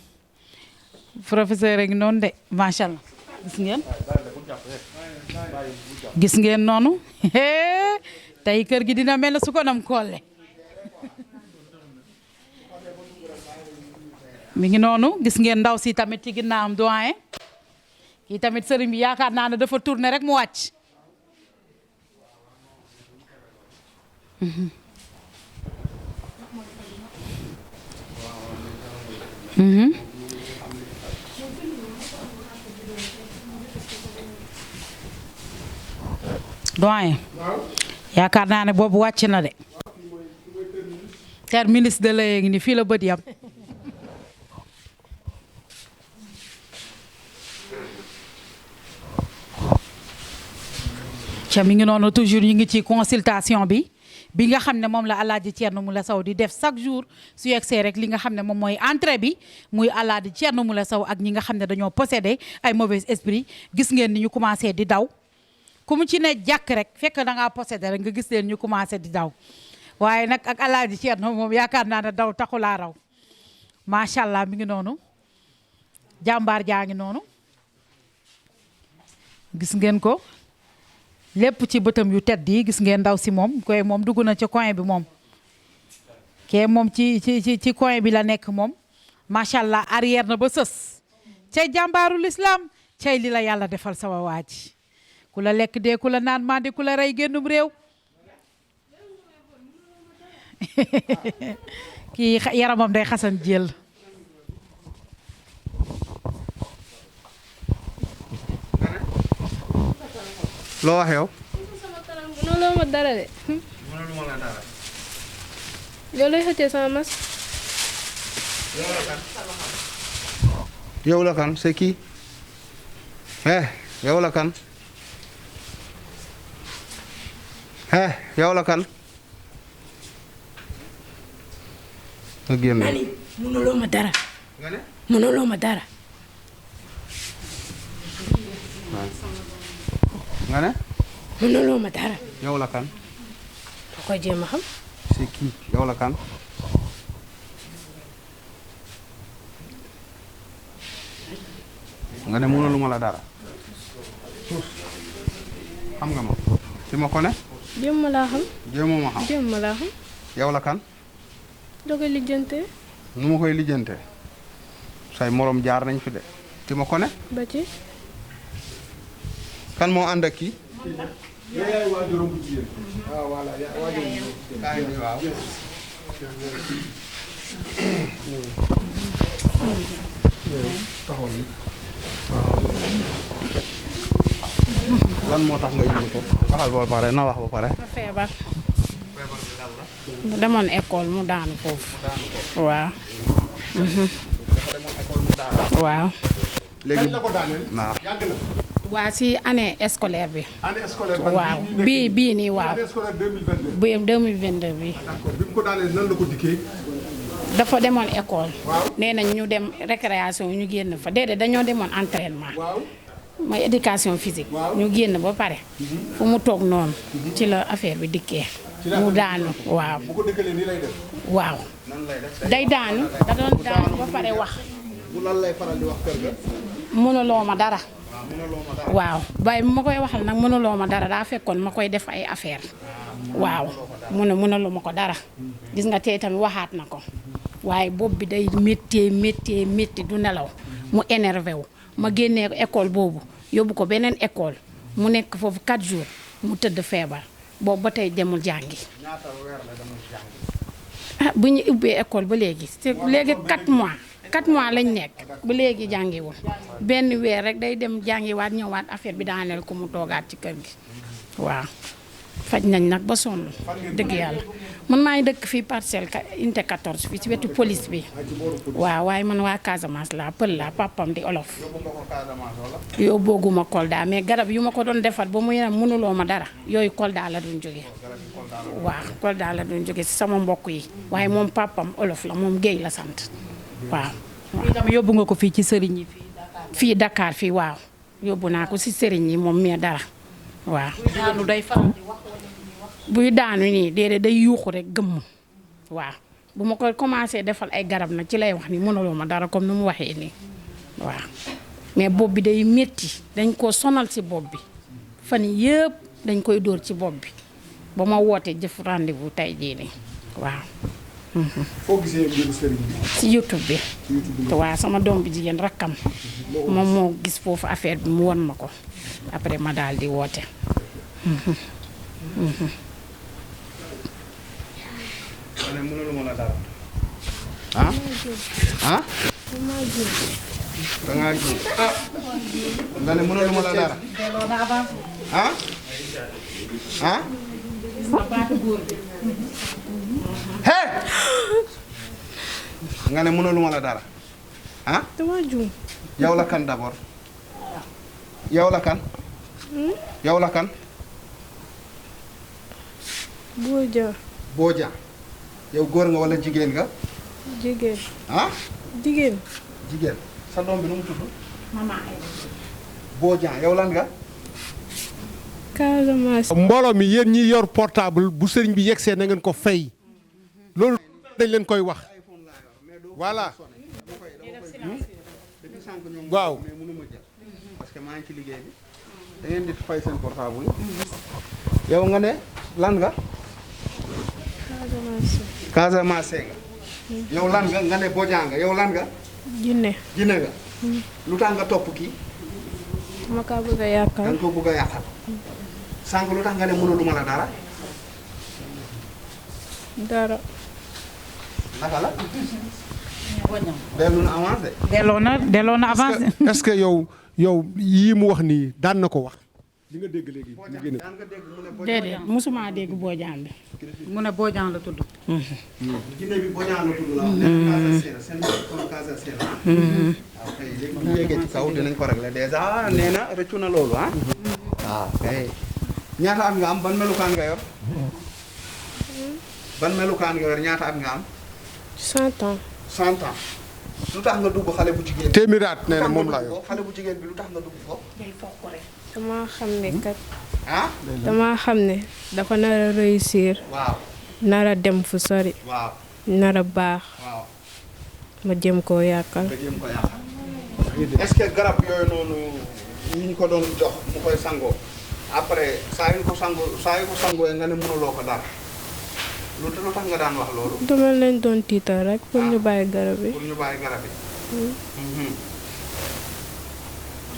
S2: professeur a ngi noonu de macha allah gis ngeen noonu tey kër gi dina mel ne su ko nam kolle mi ngi noonu gis ngeen ndaw si tamit ci ginnaawam doyen kii tamit sëriñ bi yaakaar naa ne dafa tourné rek mu wàcc doyen yaakaar naa ne boobu wàcc na de terminus de la ngi ni fii la bët yam ca mi ngi noonu toujours ñu ngi ci consultation bi nga xam ne moom la Alaaji Thierno Moule Sow di def chaque jour su yegsee rek li nga xam ne moom mooy entrée bi muy Alaaji Thierno Moule Sow ak ñi nga xam ne dañoo possédé ay mauvais esprit gis ngeen ni ñu commencé di daw ku mu ci ne jàkk rek fekk da ngaa possédé rek nga gis leen ñu commencé di daw waaye nag ak Alaaji Thierno moom yaakaar naa ne daw taxulaa raw macha allah mi ngi noonu jàmbaar jaa ngi noonu gis ngeen ko lépp ci bëtam yu tedd yi gis ngeen ndaw si moom koy moom dugg na ci coin bi moom kee moom ci coin bi la nekk moom macha allah arrière na ba sës cay jàmbaaru l'islam cay li la yàlla defal sama waa ji ku la lekk dee ku la naan mandi ku la rey génnum réew kii yaramam day xasan jël
S4: loo wax yow.
S7: mënuloo ma dara de.
S4: mënuloo ma la dara.
S7: yow lay xëccee sama mas.
S4: yow la kan c'est qui. yow la kan. yow la kan. nga génn.
S7: mani mënuloo ma dara.
S4: nga ne.
S7: mënuloo ma dara.
S4: nga ne.
S7: mënuloo ma dara.
S4: yow la kan.
S7: da koy jéem a xam.
S4: c'est qui yow la kan. nga ne mënuluma la dara. xam nga ma. fi ma ko ne.
S7: jéem ma laa xam.
S4: jéemoo ma xam.
S7: jéem ma laa xam.
S4: yow la kan.
S7: da koy lijjantee.
S4: nu ma koy lijjante say morom jaar nañ fi de. fi ma ko ne.
S7: ba ci.
S4: kan moo ànd ak kii. lan moo tax nga indi ko. waxal ba pare na wax ba pare.
S8: feebar mu demoon école mu daanu foofu waaw. waaw.
S4: léegi
S1: waaw.
S8: waa si année scolaire bi.
S1: année scolaire
S8: waaw bii nii waaw.
S1: année scolaire 2022.
S8: bu 2022 bi.
S1: d'accord bi mu ko daanee nan la ko dikkee.
S8: dafa demoon école.
S1: waaw.
S8: nee nañ ñu dem récréation ñu génn fa déedéet dañoo demoon entraînement.
S1: waaw.
S8: mooy éducation physique.
S1: waaw.
S8: ñu génn ba pare. fu mu toog noonu. ci la affaire bi dikkee. mu daanu waaw.
S1: bu ko dëkkalee nii lay def.
S8: waaw. day daanu da doon daanu ba pare wax.
S4: bu lan lay faral di wax kër ga.
S8: mënuloo ma dara.
S4: mënuloo ma dara.
S8: waaw waaye bu ma koy waxal nag mënuloo ma dara daa fekkoon ma koy def ay affaire waaw mënuloo ma ko dara gis nga tey tamit waxaat na ko waaye bopp bi day métti du nelaw mu énervé wu ma génnee école boobu yóbbu ko beneen école mu nekk foofu 4 jours mu tëdd feebar boobu ba tey demul jàngi.
S4: ñaata weer la demul jàngi.
S8: ah bu ñu ubbee école ba léegi c'est léegi 4 mois 4 mois lañ nekk ba léegi jàngiwul benn weer rek day dem jàngiwaat ñëwaat affaire bi daaneel ko mu toogaat ci kër gi waaw faj nañ nag ba sonn dëgg yàlla man maa ngi dëkk fii parcelle unité 14 fii ci wetu police bi waaw waaye man waa Casamance laa pël laa papam di olof yóbbooguma Kolda mais garab yu ma ko doon defar ba mu yeneen mënuloo ma dara yooyu Kolda la doon jóge waaw Kolda la doon jóge si sama mbokk yi waaye moom papam olof la moom Guèye la sant waaw
S2: itam yóbbu nga ko fii ci sëriñ yi
S8: fii Dakar fii waaw yóbbu naa ko si sëriñ yi moom mais dara waaw
S2: daanu day faral di wax
S8: buy daanu nii déedéet day yuuxu rek gëmm waaw bu ma ko commencé defal ay garab nag ci lay wax ni mënuloo ma dara comme ni mu waxee nii waaw mais bopp bi day métti dañ ko sonal si bopp bi fan yëpp dañ koy dóor ci bopp bi ba ma wootee jëf rendez-vous tey jii nii waaw.
S1: foo gisee mbiru sëriñ bi.
S8: ci YouTube bi. waaw sama doom bi jigéen rakkam moom moo gis foofu affaire bi mu won ma ko après ma daal di woote.
S4: ma ne mënulu ma la dara ah ah da ngaa ji ah nga ne mënulu ma la dara ah ah hey nga ne mënulu ma la dara ah
S7: dama juum.
S4: yow la kan d'abord yow la kan yow la kan
S7: Booja.
S4: Booja yow góor nga wala jigéen nga
S7: Jigéen.
S4: ah
S7: Jigéen.
S4: jigéen sa doom bi nu mu tudd
S8: Mama
S4: Booja yow lan nga
S7: Casamance.
S1: mbooloo mi yéen ñi yor portable bu sëriñ bi yegsee na ngeen ko fay loolu dañ leen koy wax voilà waaw
S4: mais mënu ma jël parce que maa ngi ci liggéey bi da ngeen di fay seen portable yow nga ne lan nga
S7: Casamance.
S4: Casamance nga yow lan nga ne Booja nga yow lan nga
S7: Jinne.
S4: Jinne nga lu tax nga topp kii
S7: ma kaa bëgg a
S4: da
S7: yàqal.
S4: nga ko bëgg a yàqal sànq lu tax nga ne mënuluma la dara
S7: Dara.
S4: naka la dellu na avancé
S2: delloo na avancé.
S1: est-ce que yow yii mu wax nii daan na ko wax li nga dégg léegi mu génne
S4: daan nga dégg mu ne Booja
S8: déedéet musuma dégg Bojaan bi.
S2: mu ne Bojaan la tudd.
S4: Jinne bi Booja la tudd la wax nekk Casa Sera seen kon Casa Sera waaw kay léegi bu ñu yeggee ci kaw dinañ ko régler déjà nee na rëccu na loolu ah waaw kay ñaata at nga am ban melukaan nga yor ban melukaan nga yor ñaata at nga am
S7: 100 ans.
S4: 100 ans lu tax nga dugg xale bu jigéen bi
S1: téeméeri at nee na moom laa yor
S4: xale bu jigéen bi lu tax nga dugg ko
S7: dama xam ne kat.
S4: ah
S7: dama xam ne dafa nar a réussir.
S4: waaw
S7: nar a dem fu sori.
S4: waaw
S7: nar a baax.
S4: waaw
S7: ma jëm koo yàqal.
S4: nga jéem ko yàqal est-ce que garab yooyu noonu ñu ñu ko doon jox mu koy sangoo après saa yu ko sangoo nga ne mënuloo ko dara lu tax nga daan wax loolu
S7: dama leen doon tiital rek pour ñu bàyyi garab yi.
S4: pour ñu bàyyi garab yi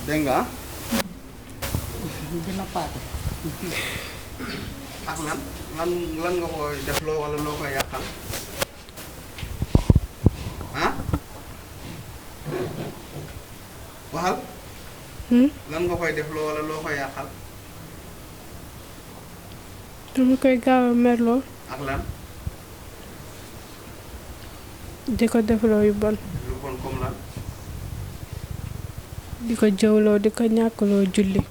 S4: dégg nga
S2: dina paate.
S4: ak lan nga koy def loo wala loo koy yàqal ah waxal lan nga koy def loo wala loo koy yàqal
S7: dama koy gaaw a merloo.
S4: ak lan
S7: di ko defloo yu bon.
S4: lu bon comme lan
S7: di ko jëwloo di ko ñàkkloo julli.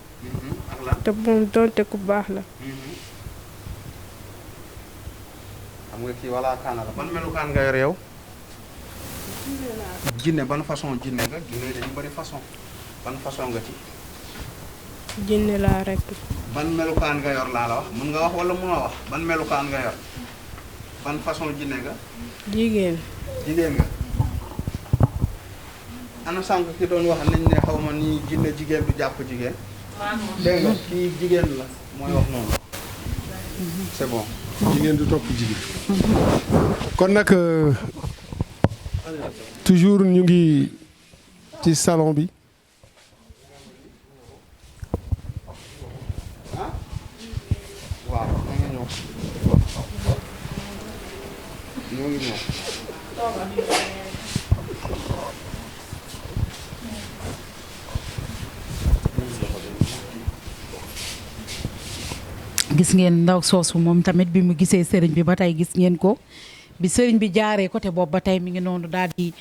S4: ak lan
S7: te moom doonte ku baax la.
S4: xam nga kii wala kaana la ban melukaan nga yor yow jinne ban façon jinne nga jinne yi dañu bari façon ban façon nga ci
S7: jinne laa rek.
S4: ban melukaan nga yor laa la wax mun nga wax wala munoo wax ban melukaan nga yor ban façon jinne nga
S7: jigéen.
S4: jigéen nga ana sànq ki doon wax nañ ne xaw ma ni jinne jigéen du jàpp jigéen dégg nga kii jigéen la mooy wax noonu c'est bon
S1: jigéen du topp jigéen kon nag toujours ñu ngi ci salon bi
S4: waaw ñoo ngi ñëw
S2: gis ngeen ndaw soosu moom tamit bi mu gisee sëriñ bi ba tey gis ngeen ko bi sëriñ bi jaaree côté boobu ba tey mi ngi noonu daal di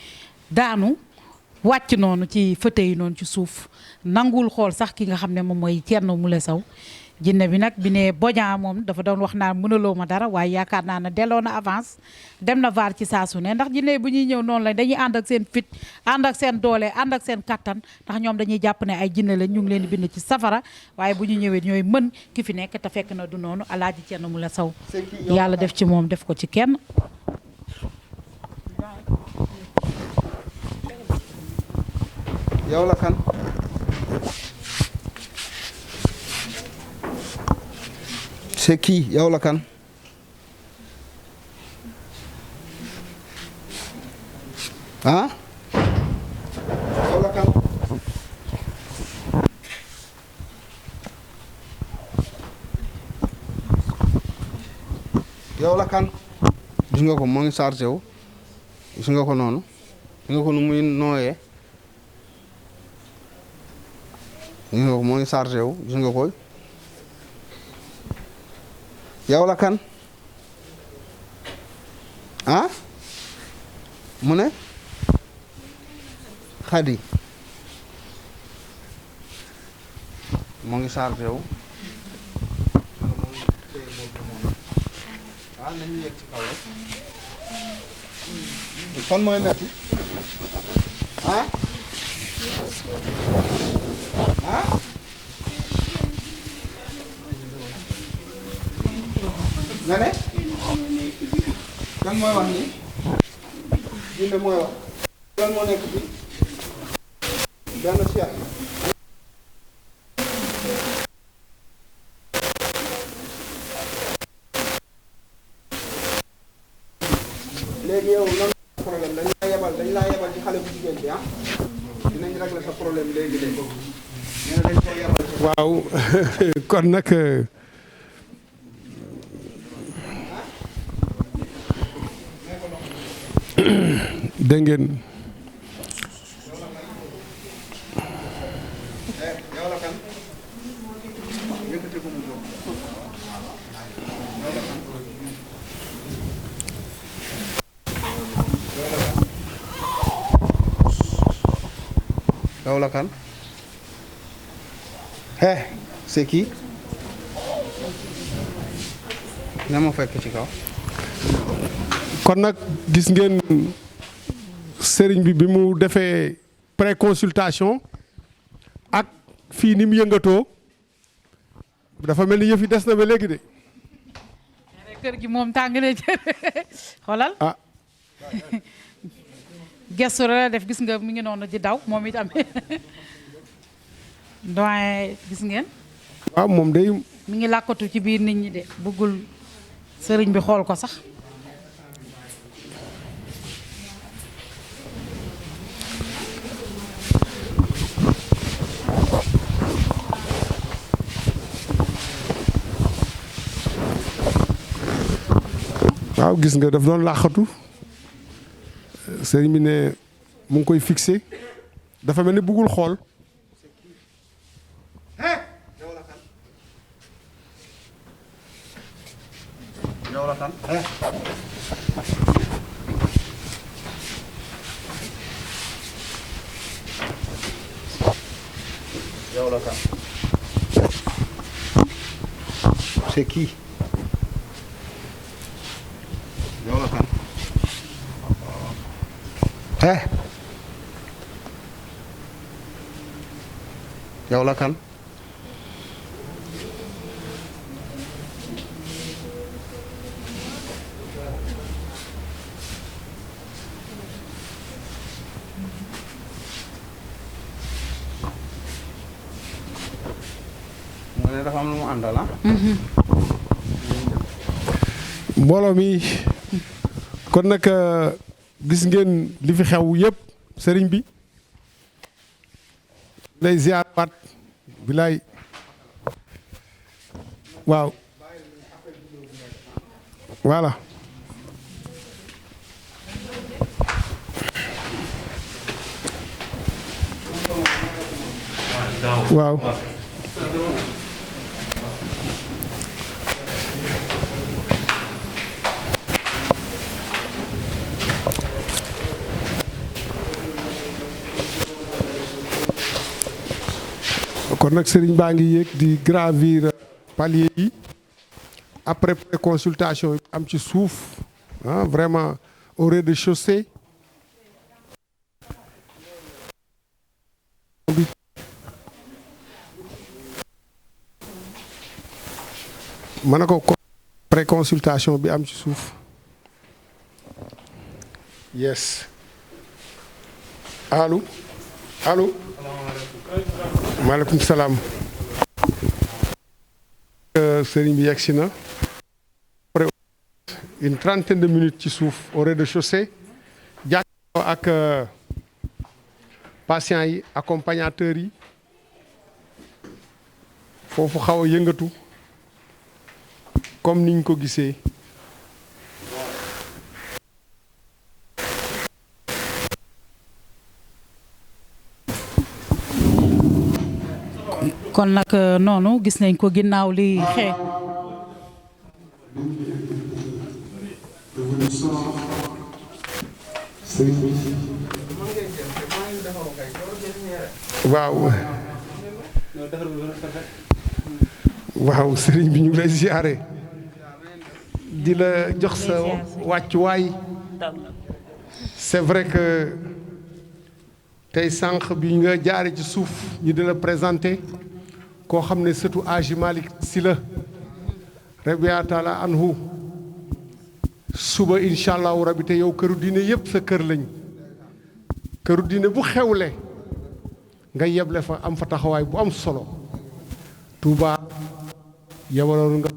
S2: daanu wàcc noonu ci fauteuil yi noonu ci suuf nangul xool sax ki nga xam ne moom mooy Thierno Moule Sow jinne bi nag bi ne Bodian moom dafa doon wax naa mënaloo ma dara waaye yaakaar naa ne delloo na avance dem na vaar ci saasu ne ndax jinne bu ñuy ñëw noonu la dañuy ànd ak seen fit ànd ak seen doole ànd ak seen kattan ndax ñoom dañuy jàpp ne ay jinne la ñu ngi leen di bind ci safara waaye bu ñu ñëwee ñooy mën ki fi nekk te fekk na du noonu Alaaji Thierno Moule Sow yàlla def ci moom def ko ci kenn.
S4: yow la kan c'est qui yow la kan ah yow la kan yow la kan gis nga ko moo ngi chargé wu gis nga ko noonu gis nga ko nu muy nooyee gis nga ko moo ngi chargé wu gis nga ko yow la kan ah mu ne Xadi moo ngi chargé wu ah nañu yegg ci kaw rek fan mooy metti ah ah nga ne kan mooy wax nii jinne mooy wax lan moo nekk fii benn siyaat léegi yow lan problème dañ laa yebal ci xale bu jigéen bi ah dinañ régler sa problème léegi nee na dañ ko yebal ci
S1: waaw kon nag dégg ngeen
S4: yow la kan yëkkati ko mu jóg yow la kan c'est qui na ma fekk ci kaw
S1: kon nag gis ngeen sëriñ bi mu defee pré-consultation ak fii ni mu yëngatoo dafa mel ni yëf yi des na ba léegi de.
S2: kër gi moom tàng na xoolal.
S1: ah.
S2: gestu la def gis nga mi ngi noonu di daw moom itam doyen gis ngeen.
S1: waaw moom day.
S2: mi ngi làkkatu ci biir nit ñi de bëggul sëriñ bi xool ko sax.
S1: waaw gis nga daf doon làqatu sëriñ bi ne mu ngi koy fixé dafa mel ni bëggul xool.
S4: yow la kan yow la kan c'est qui yow la kan yow la kan dafa am lu mu àndal ah.
S1: mbooloo mi kon nag gis ngeen li fi xew yëpp sëriñ bi lay ziar waat bilaay waaw voilà waaw kon nag sëriñ baa ngi yéeg di gravir palier yi après consultation am ci suuf vraiment au rez-de-chaussée mën na ko pré-consultation bi am ci suuf yes allo maaleykum salaam sëriñ bi yegsi na après une trentaine de minutes ci suuf au rez-de-chaussée jàkkaarloo ak patients yi accompagnateurs yi foofu xaw a yëngatu comme niñ ko gisee
S2: kon nag noonu gis nañ ko ginnaaw li xew
S1: waaw sëriñ bi ñu ngi lay ziare di la jox sa wàccuwaay c'est vrai que tey sànq bi nga jaare ci suuf ñu di la présenté koo xam ne sëtu Aji Malick Sy la rabia taala anhu suba incha allahu rabi te yow këru diine yëpp sa kër lañ këru diine bu xewle nga yeble fa am fa taxawaay bu am solo Touba yebaloon nga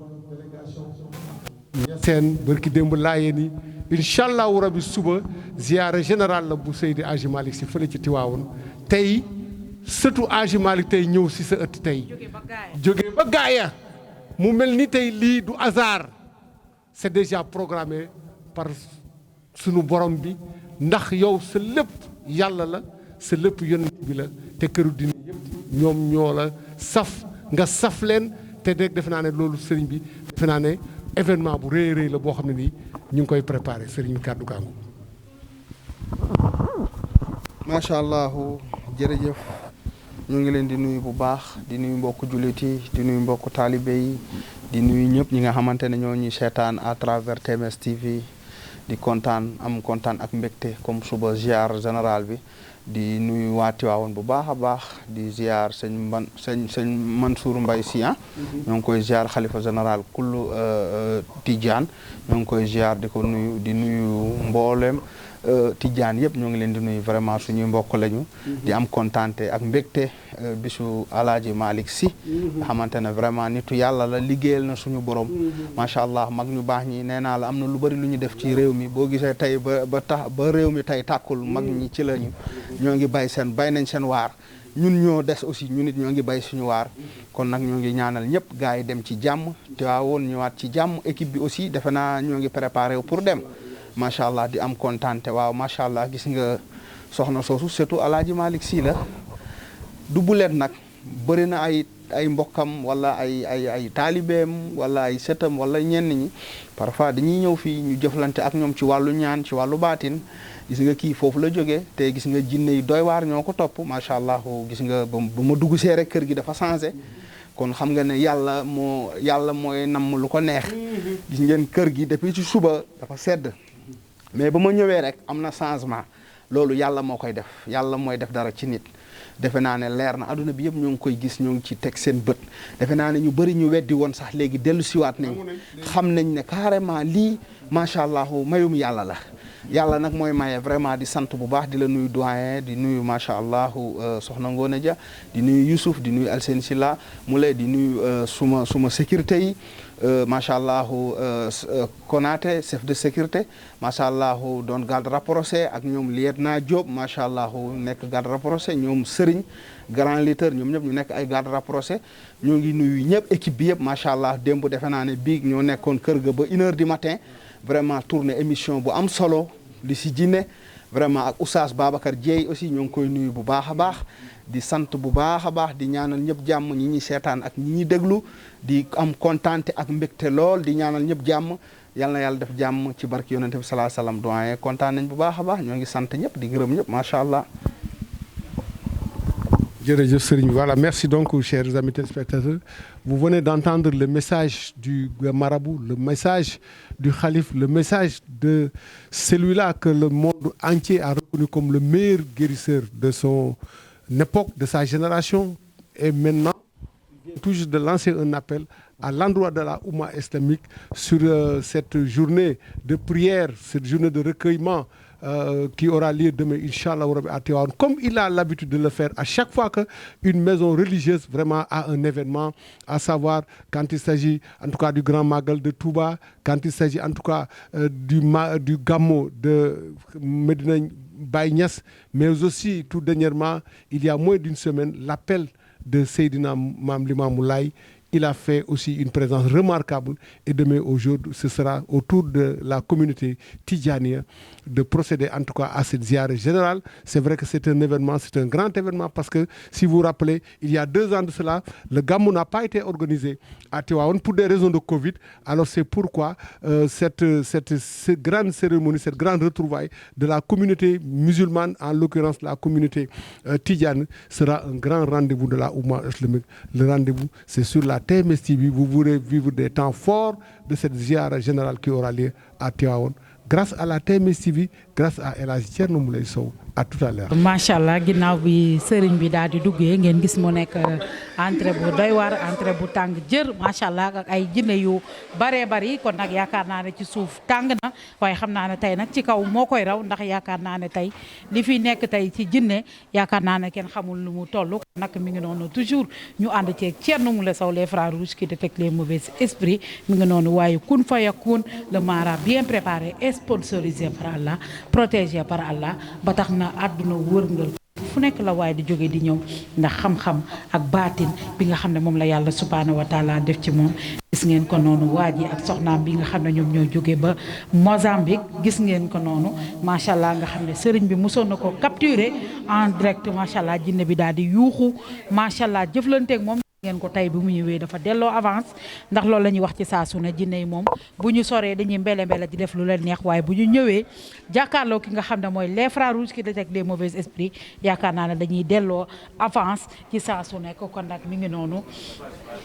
S1: seen bërki démb laayee ni incha allahu rabi suba ziyaara général la bu Seydi Aji Malick Sy fële ci Tiwaawoon tey sëtu Aji Malick tey ñëw si sa ëtt tey jóge ba gaaya mu mel ni tey lii du hasard c'est déjà programmé par sunu borom bi ndax yow sa lépp yàlla la sa lépp yonent bi la te këru dina yëpp ñoom ñoo la saf nga saf leen te rek defe naa ne loolu sëriñ bi defe naa ne événement bu rëy rëy la boo xam ne nii ñu ngi koy préparé sëriñ kàddu gaangu
S4: macha allah jërëjëf ñu ngi leen di nuyu bu baax di nuyu mbokku jullit yi di nuyu mbokku taalibe yi di nuyu ñëpp ñi nga xamante ne ñoo ñuy seetaan à travers TMS TV di kontaan ak mbégte comme suba ziar général bi di nuyu waa Tiwaawoon bu baax a baax di ziar sëñ Mansour Mbaye Sy ñoo ngi koy ziar xalifa général kullu Tidiane ñoo ngi koy ziar di ko nuyu di nuyu mboolem Tidiane yëpp ñoo ngi leen di nuyu vraiment suñuy mbokk lañu. di am kontaante ak mbégte bisu Alaaji Malick Sy nga xamante ne vraiment nitu yàlla la liggéeyal na suñu borom macha allah mag ñu baax ñi nee naa la am na lu bari lu ñu def ci réew mi boo gisee tey ba réew mi tey tàkkul mag ñi ci lañu ñoo ngi bay nañ seen waar ñun ñoo des aussi ñu nit ñoo ngi bay suñu waar kon nag ñoo ngi ñaanal ñëpp gars yi dem ci jàmm te waawoon ñëwaat ci jàmm équipe bi aussi defe naa ñoo ngi préparé pour dem macha allah di am kontaante waaw macha allah gis nga soxna soosu surtout Alaaji Malick Sy la du bulet nag bëri na ay mbokkam wala ay taalibeem wala ay sëtam wala ñenn ñi parfois dañuy ñëw fii ñu jëflante ak ñoom ci wàllu ñaan ci wàllu baatin gis nga kii foofu la jógee te gis nga jinne yi doy waar ñoo ko topp macha allah gis nga ba ma dugg see rek kër gi dafa changé kon xam nga ne yàlla mooy namm lu ko neex gis ngeen kër gi depuis ci suba dafa sedd mais ba ma ñëwee rek am na changement loolu yàlla moo koy def yàlla mooy def dara ci nit defe naa ne leer na adduna bi yëpp ñoo ngi koy gis ñoo ngi ci teg seen bët defe naa ne ñu bëri ñu weddi woon sax léegi dellu siwaat nañ xam nañ ne carrément lii macha allah mayum yàlla la yàlla nag mooy maye vraiment di sant bu baax di la nuyu doyen di nuyu macha allah soxna Ngone Dia di nuyu Youssouf di nuyu Alsène Silla mu lay di nuyu suma sécurité yi macha allah Konaté chef de sécurité macha allah doon garde rapproché ak ñoom lieutenant Diop macha allah nekk garde rapproché ñoom Serigne grand lutteur ñoom ñëpp ñu nekk ay garde rapproché ñoo ngi nuyu ñëpp équipe bi yëpp macha allah démb defe naa ne biig ñoo nekkoon kër ga ba 1h du matin vraiment tourné émission bu am solo di si jinne vraiment ak Oustaz Babacar Dieye aussi ñoo ngi koy nuyu bu baax a baax di sant bu baax a baax di ñaanal ñëpp jàmm ñi ñuy seetaan ak ñi ñuy déglu di am kontaante ak mbégte lool di ñaanal ñëpp jàmm yal na yàlla def jàmm ci barki yonente bi salaa salaam doyen kontaan nañ bu baax a baax ñoo ngi sant ñëpp di gërëm ñëpp macha allah.
S1: Voilà, merci donc, chers amis téléspectateurs. Vous venez d'entendre le message du marabout, le message du khalife, le message de celui-là que le monde entier a reconnu comme le meilleur guérisseur de son époque, de sa génération. Et maintenant, il vient tout juste de lancer un appel à l'endroit de la Oumma islamique sur cette journée de prière, cette journée de recueillement qui aura lieu demain, Inch'Allah, à Tivaouane, comme il a l'habitude de le faire à chaque fois qu'une maison religieuse vraiment a un événement, à savoir quand il s'agit en tout cas du Grand Magal de Touba, quand il s'agit en tout cas du Gammo de Medina Baye Niass, mais aussi tout dernièrement, il y a moins d'une semaine, l'appel de Seydina Mame Limamou Laye. Il a fait aussi une présence remarquable et demain aujourd'hui, ce sera au tour de la communauté tidjanienne de procéder en tout cas à cette ziare générale. C'est vrai que c'est un événement, c'est un grand événement parce que si vous vous rappelez, il y a 2 ans de cela, le Gamou n'a pas été organisé à Tivaouane pour des raisons de Covid. Alors c'est pourquoi cette grande cérémonie, cette grande retrouvaille de la communauté musulmane, en l'occurrence la communauté tidjane, sera un grand rendez-vous de la Oumma islamique. Le rendez-vous, c'est sur la TMS TV. Vous voulez vivre des temps forts de cette ziara générale qui aura lieu à Tivaouane. Grâce à la TMS TV, grâce à El Hadji Thierno Moulay Sow. À tout à l'heure.
S2: macha allah ginnaaw bi sëriñ bi daal di duggee ngeen gis mu nekk entrée bu doy waar entrée bu tàng jër macha allah ak ay jinne yu baree bari kon nag yaakaar naa ne ci suuf tàng na waaye xam naa ne tey nag ci kaw moo koy raw ndax yaakaar naa ne tey li fi nekk tey ci jinne yaakaar naa ne kenn xamul lu mu toll kon nag mi ngi noonu toujours ñu ànd ceeg Thierno Moulay Sow les frères rouges qui détectent les mauvais esprits mi ngi noonu waaye kun fayakun le mara bien préparé et sponsorisé par Allah protégé par Allah ba tax na àdduna wërngal fu nekk la waaye di jóge di ñëw ndax xam-xam ak baatin bi nga xam ne moom la yàlla subhaanahu wa taala def ci moom gis ngeen ko noonu waa ji ak soxnaam bi nga xam ne ñoom ñoo jóge ba Mozambique gis ngeen ko noonu macha allah nga xam ne sëriñ bi mosoon na ko capturer en direct macha allah jinne bi daal di yuuxu macha allah jëflanteeg moom ngeen ko tey bi mu ñëwee dafa delloo avance ndax loolu la ñuy wax ci saa su ne jinne yi moom bu ñu soree dañuy mbele di def lu leen neex waaye bu ñu ñëwee jàkkaarloo ki nga xam ne mooy les frères rouges qui détectent les mauvais esprits yaakaar naa ne dañuy delloo avance ci saa su nekk kon nag mi ngi noonu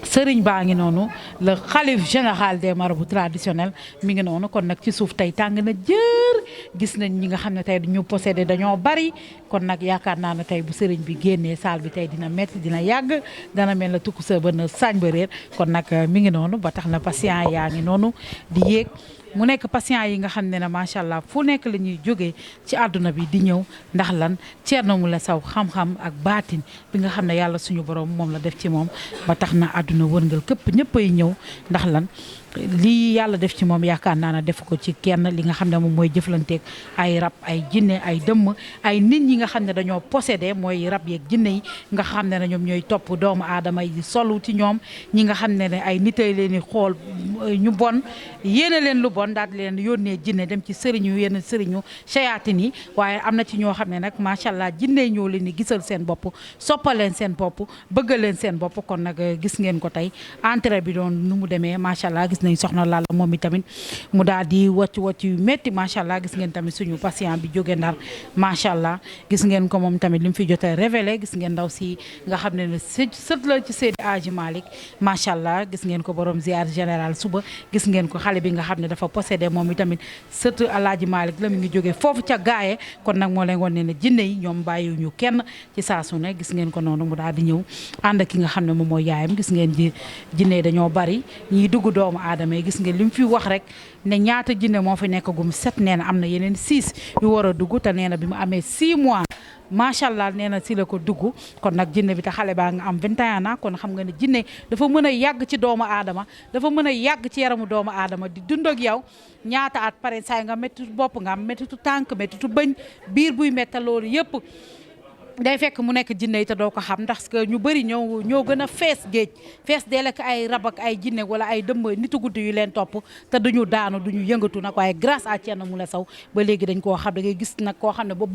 S2: sëriñ baa ngi noonu le khalife général des marabouts traditionnels mi ngi noonu kon nag ci suuf tey tàng na jër gis nañ ñi nga xam ne tey ñu possédé dañoo bari kon nag yaakaar naa ne tey bu sëriñ bi génnee salle bi tey dina metti dina yàgg dana mel na tukku sa bën a sañ ba réer kon nag mi ngi noonu ba tax na patient yaa ngi noonu di yéeg mu nekk patient yi nga xam ne macha allah fu nekk la ñuy jógee ci àdduna bi di ñëw ndax lan Thierno Moulay Sow xam-xam ak baatin bi nga xam ne yàlla suñu borom moom la def ci moom ba tax na àdduna wërngal këpp ñëpp ay ñëw ndax lan lii yàlla def ci moom yaakaar naa ne def ko ci kenn li nga xam ne moom mooy jëflanteeg ay rab ay jinne ay dëmm ay nit ñi nga xam ne dañoo possédé mooy rab yeeg jinne yi nga xam ne ñoom ñooy topp doomu aadama yi solu ci ñoom ñi nga xam ne ay nit ay leen di xool ñu bon yéene leen lu bon daal di leen yónnee jinne dem ci sëriñu yenn sëriñu sayaatin yi waaye am na ci ñoo xam ne nag macha allah jinne ñoo leen di gisal seen bopp soppal leen seen bopp bëggal leen seen bopp kon nag gis ngeen ko tey entrée bi doon nu mu demee macha allah gis nañ soxna Lalla moom itamit mu daal di wàcc yu métti macha allah gis ngeen tamit suñu patient bi jóge Ndar macha allah gis ngeen ko moom tamit li mu fi jotee révélé gis ngeen ndaw si nga xam ne sët la ci Seydi Hadji Malick macha allah gis ngeen ko borom ziar général suba gis ngeen ko xale bi nga xam ne dafa possédé moom itamit sët Alaaji Malick la mu ngi jóge foofu ca gaaye kon nag moo leen won ne jinne yi ñoom bàyyiwuñu kenn ci saa su ne gis ngeen ko noonu mu daal di ñëw ànd ki nga xam ne moom mooy yaayam gis ngeen jinne yi dañoo bari ñiy dugg doomu aadama yi gis ngeen li mu fi wax rek ne ñaata jinne moo fi nekk gum 7 nee na am na yeneen 6 yu war a dugg te nee na bi mu amee 6 mois macha allah nee na si la ko dugg kon nag jinne bi te xale baa nga am 21 ans kon xam nga ne jinne dafa mën a yàgg ci doomu aadama dafa mën a yàgg ci yaramu doomu aadama di dund ak yow ñaata at pare saay nga méttitu bopp nga am méttitu tànk méttitu bëñ biir buy métta loolu yëpp day fekk mu nekk jinne yi te doo ko xam ndax que ñu bëri ñoo gën a fees géej fees dee lekk ay rab ak ay jinne wala ay dëmb nitu guddi yu leen topp te duñu daanu duñu yëngatu nag waaye grâce à Thierno Moulay Sow ba léegi dañ koo xam da ngay gis nag koo xam ne ba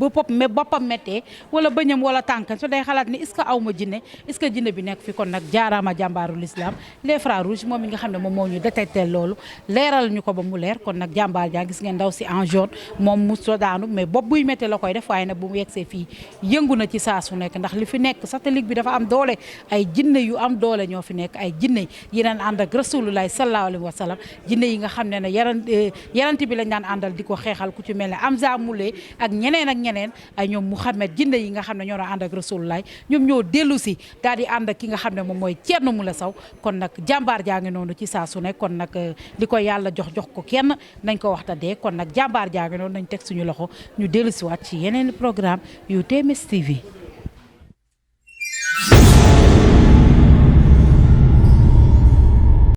S2: boppam méttee wala bëñam wala tànkam so day xalaat ni est-ce que aw ma jinne est-ce que jinne bi nekk fi kon nag jaaraama jàmbaaru l'islam les frères rouges moom mi nga xam ne moom moo ñu détecté loolu leeral ñu ko ba mu leer kon nag jàmbaar jaa gis ngeen ndaw si en jaune moom mu so daanu mais bopp buy méttee la koy def waaye nag bu mu yegsee fii yëngu na ci saa su nekk ndax li fi nekk satellite bi dafa am doole ay jinne yu am doole ñoo fi nekk ay jinne yi daan ànd ak rasulullah sallallahu alayhi wa sallam jinne yi nga xam ne yaranti bi lañ daan àndal di ko xeexal ku ci mel ne Amza Moulé ak ñeneen ay ñoom Mouhamed jinne yi nga xam ne ñoo daan ànd ak rasulullah ñoom ñoo dellu si daal di ànd ak ki nga xam ne moom mooy Thierno Moule Sow kon nag jàmbaar jaa ngi noonu ci saa su nekk kon nag li ko yàlla jox ko kenn nañ ko waxta dee kon nag jàmbaar jaa ngi noonu nañ teg suñu loxo ñu dellu si waat ci yeneen programme yu TMS TV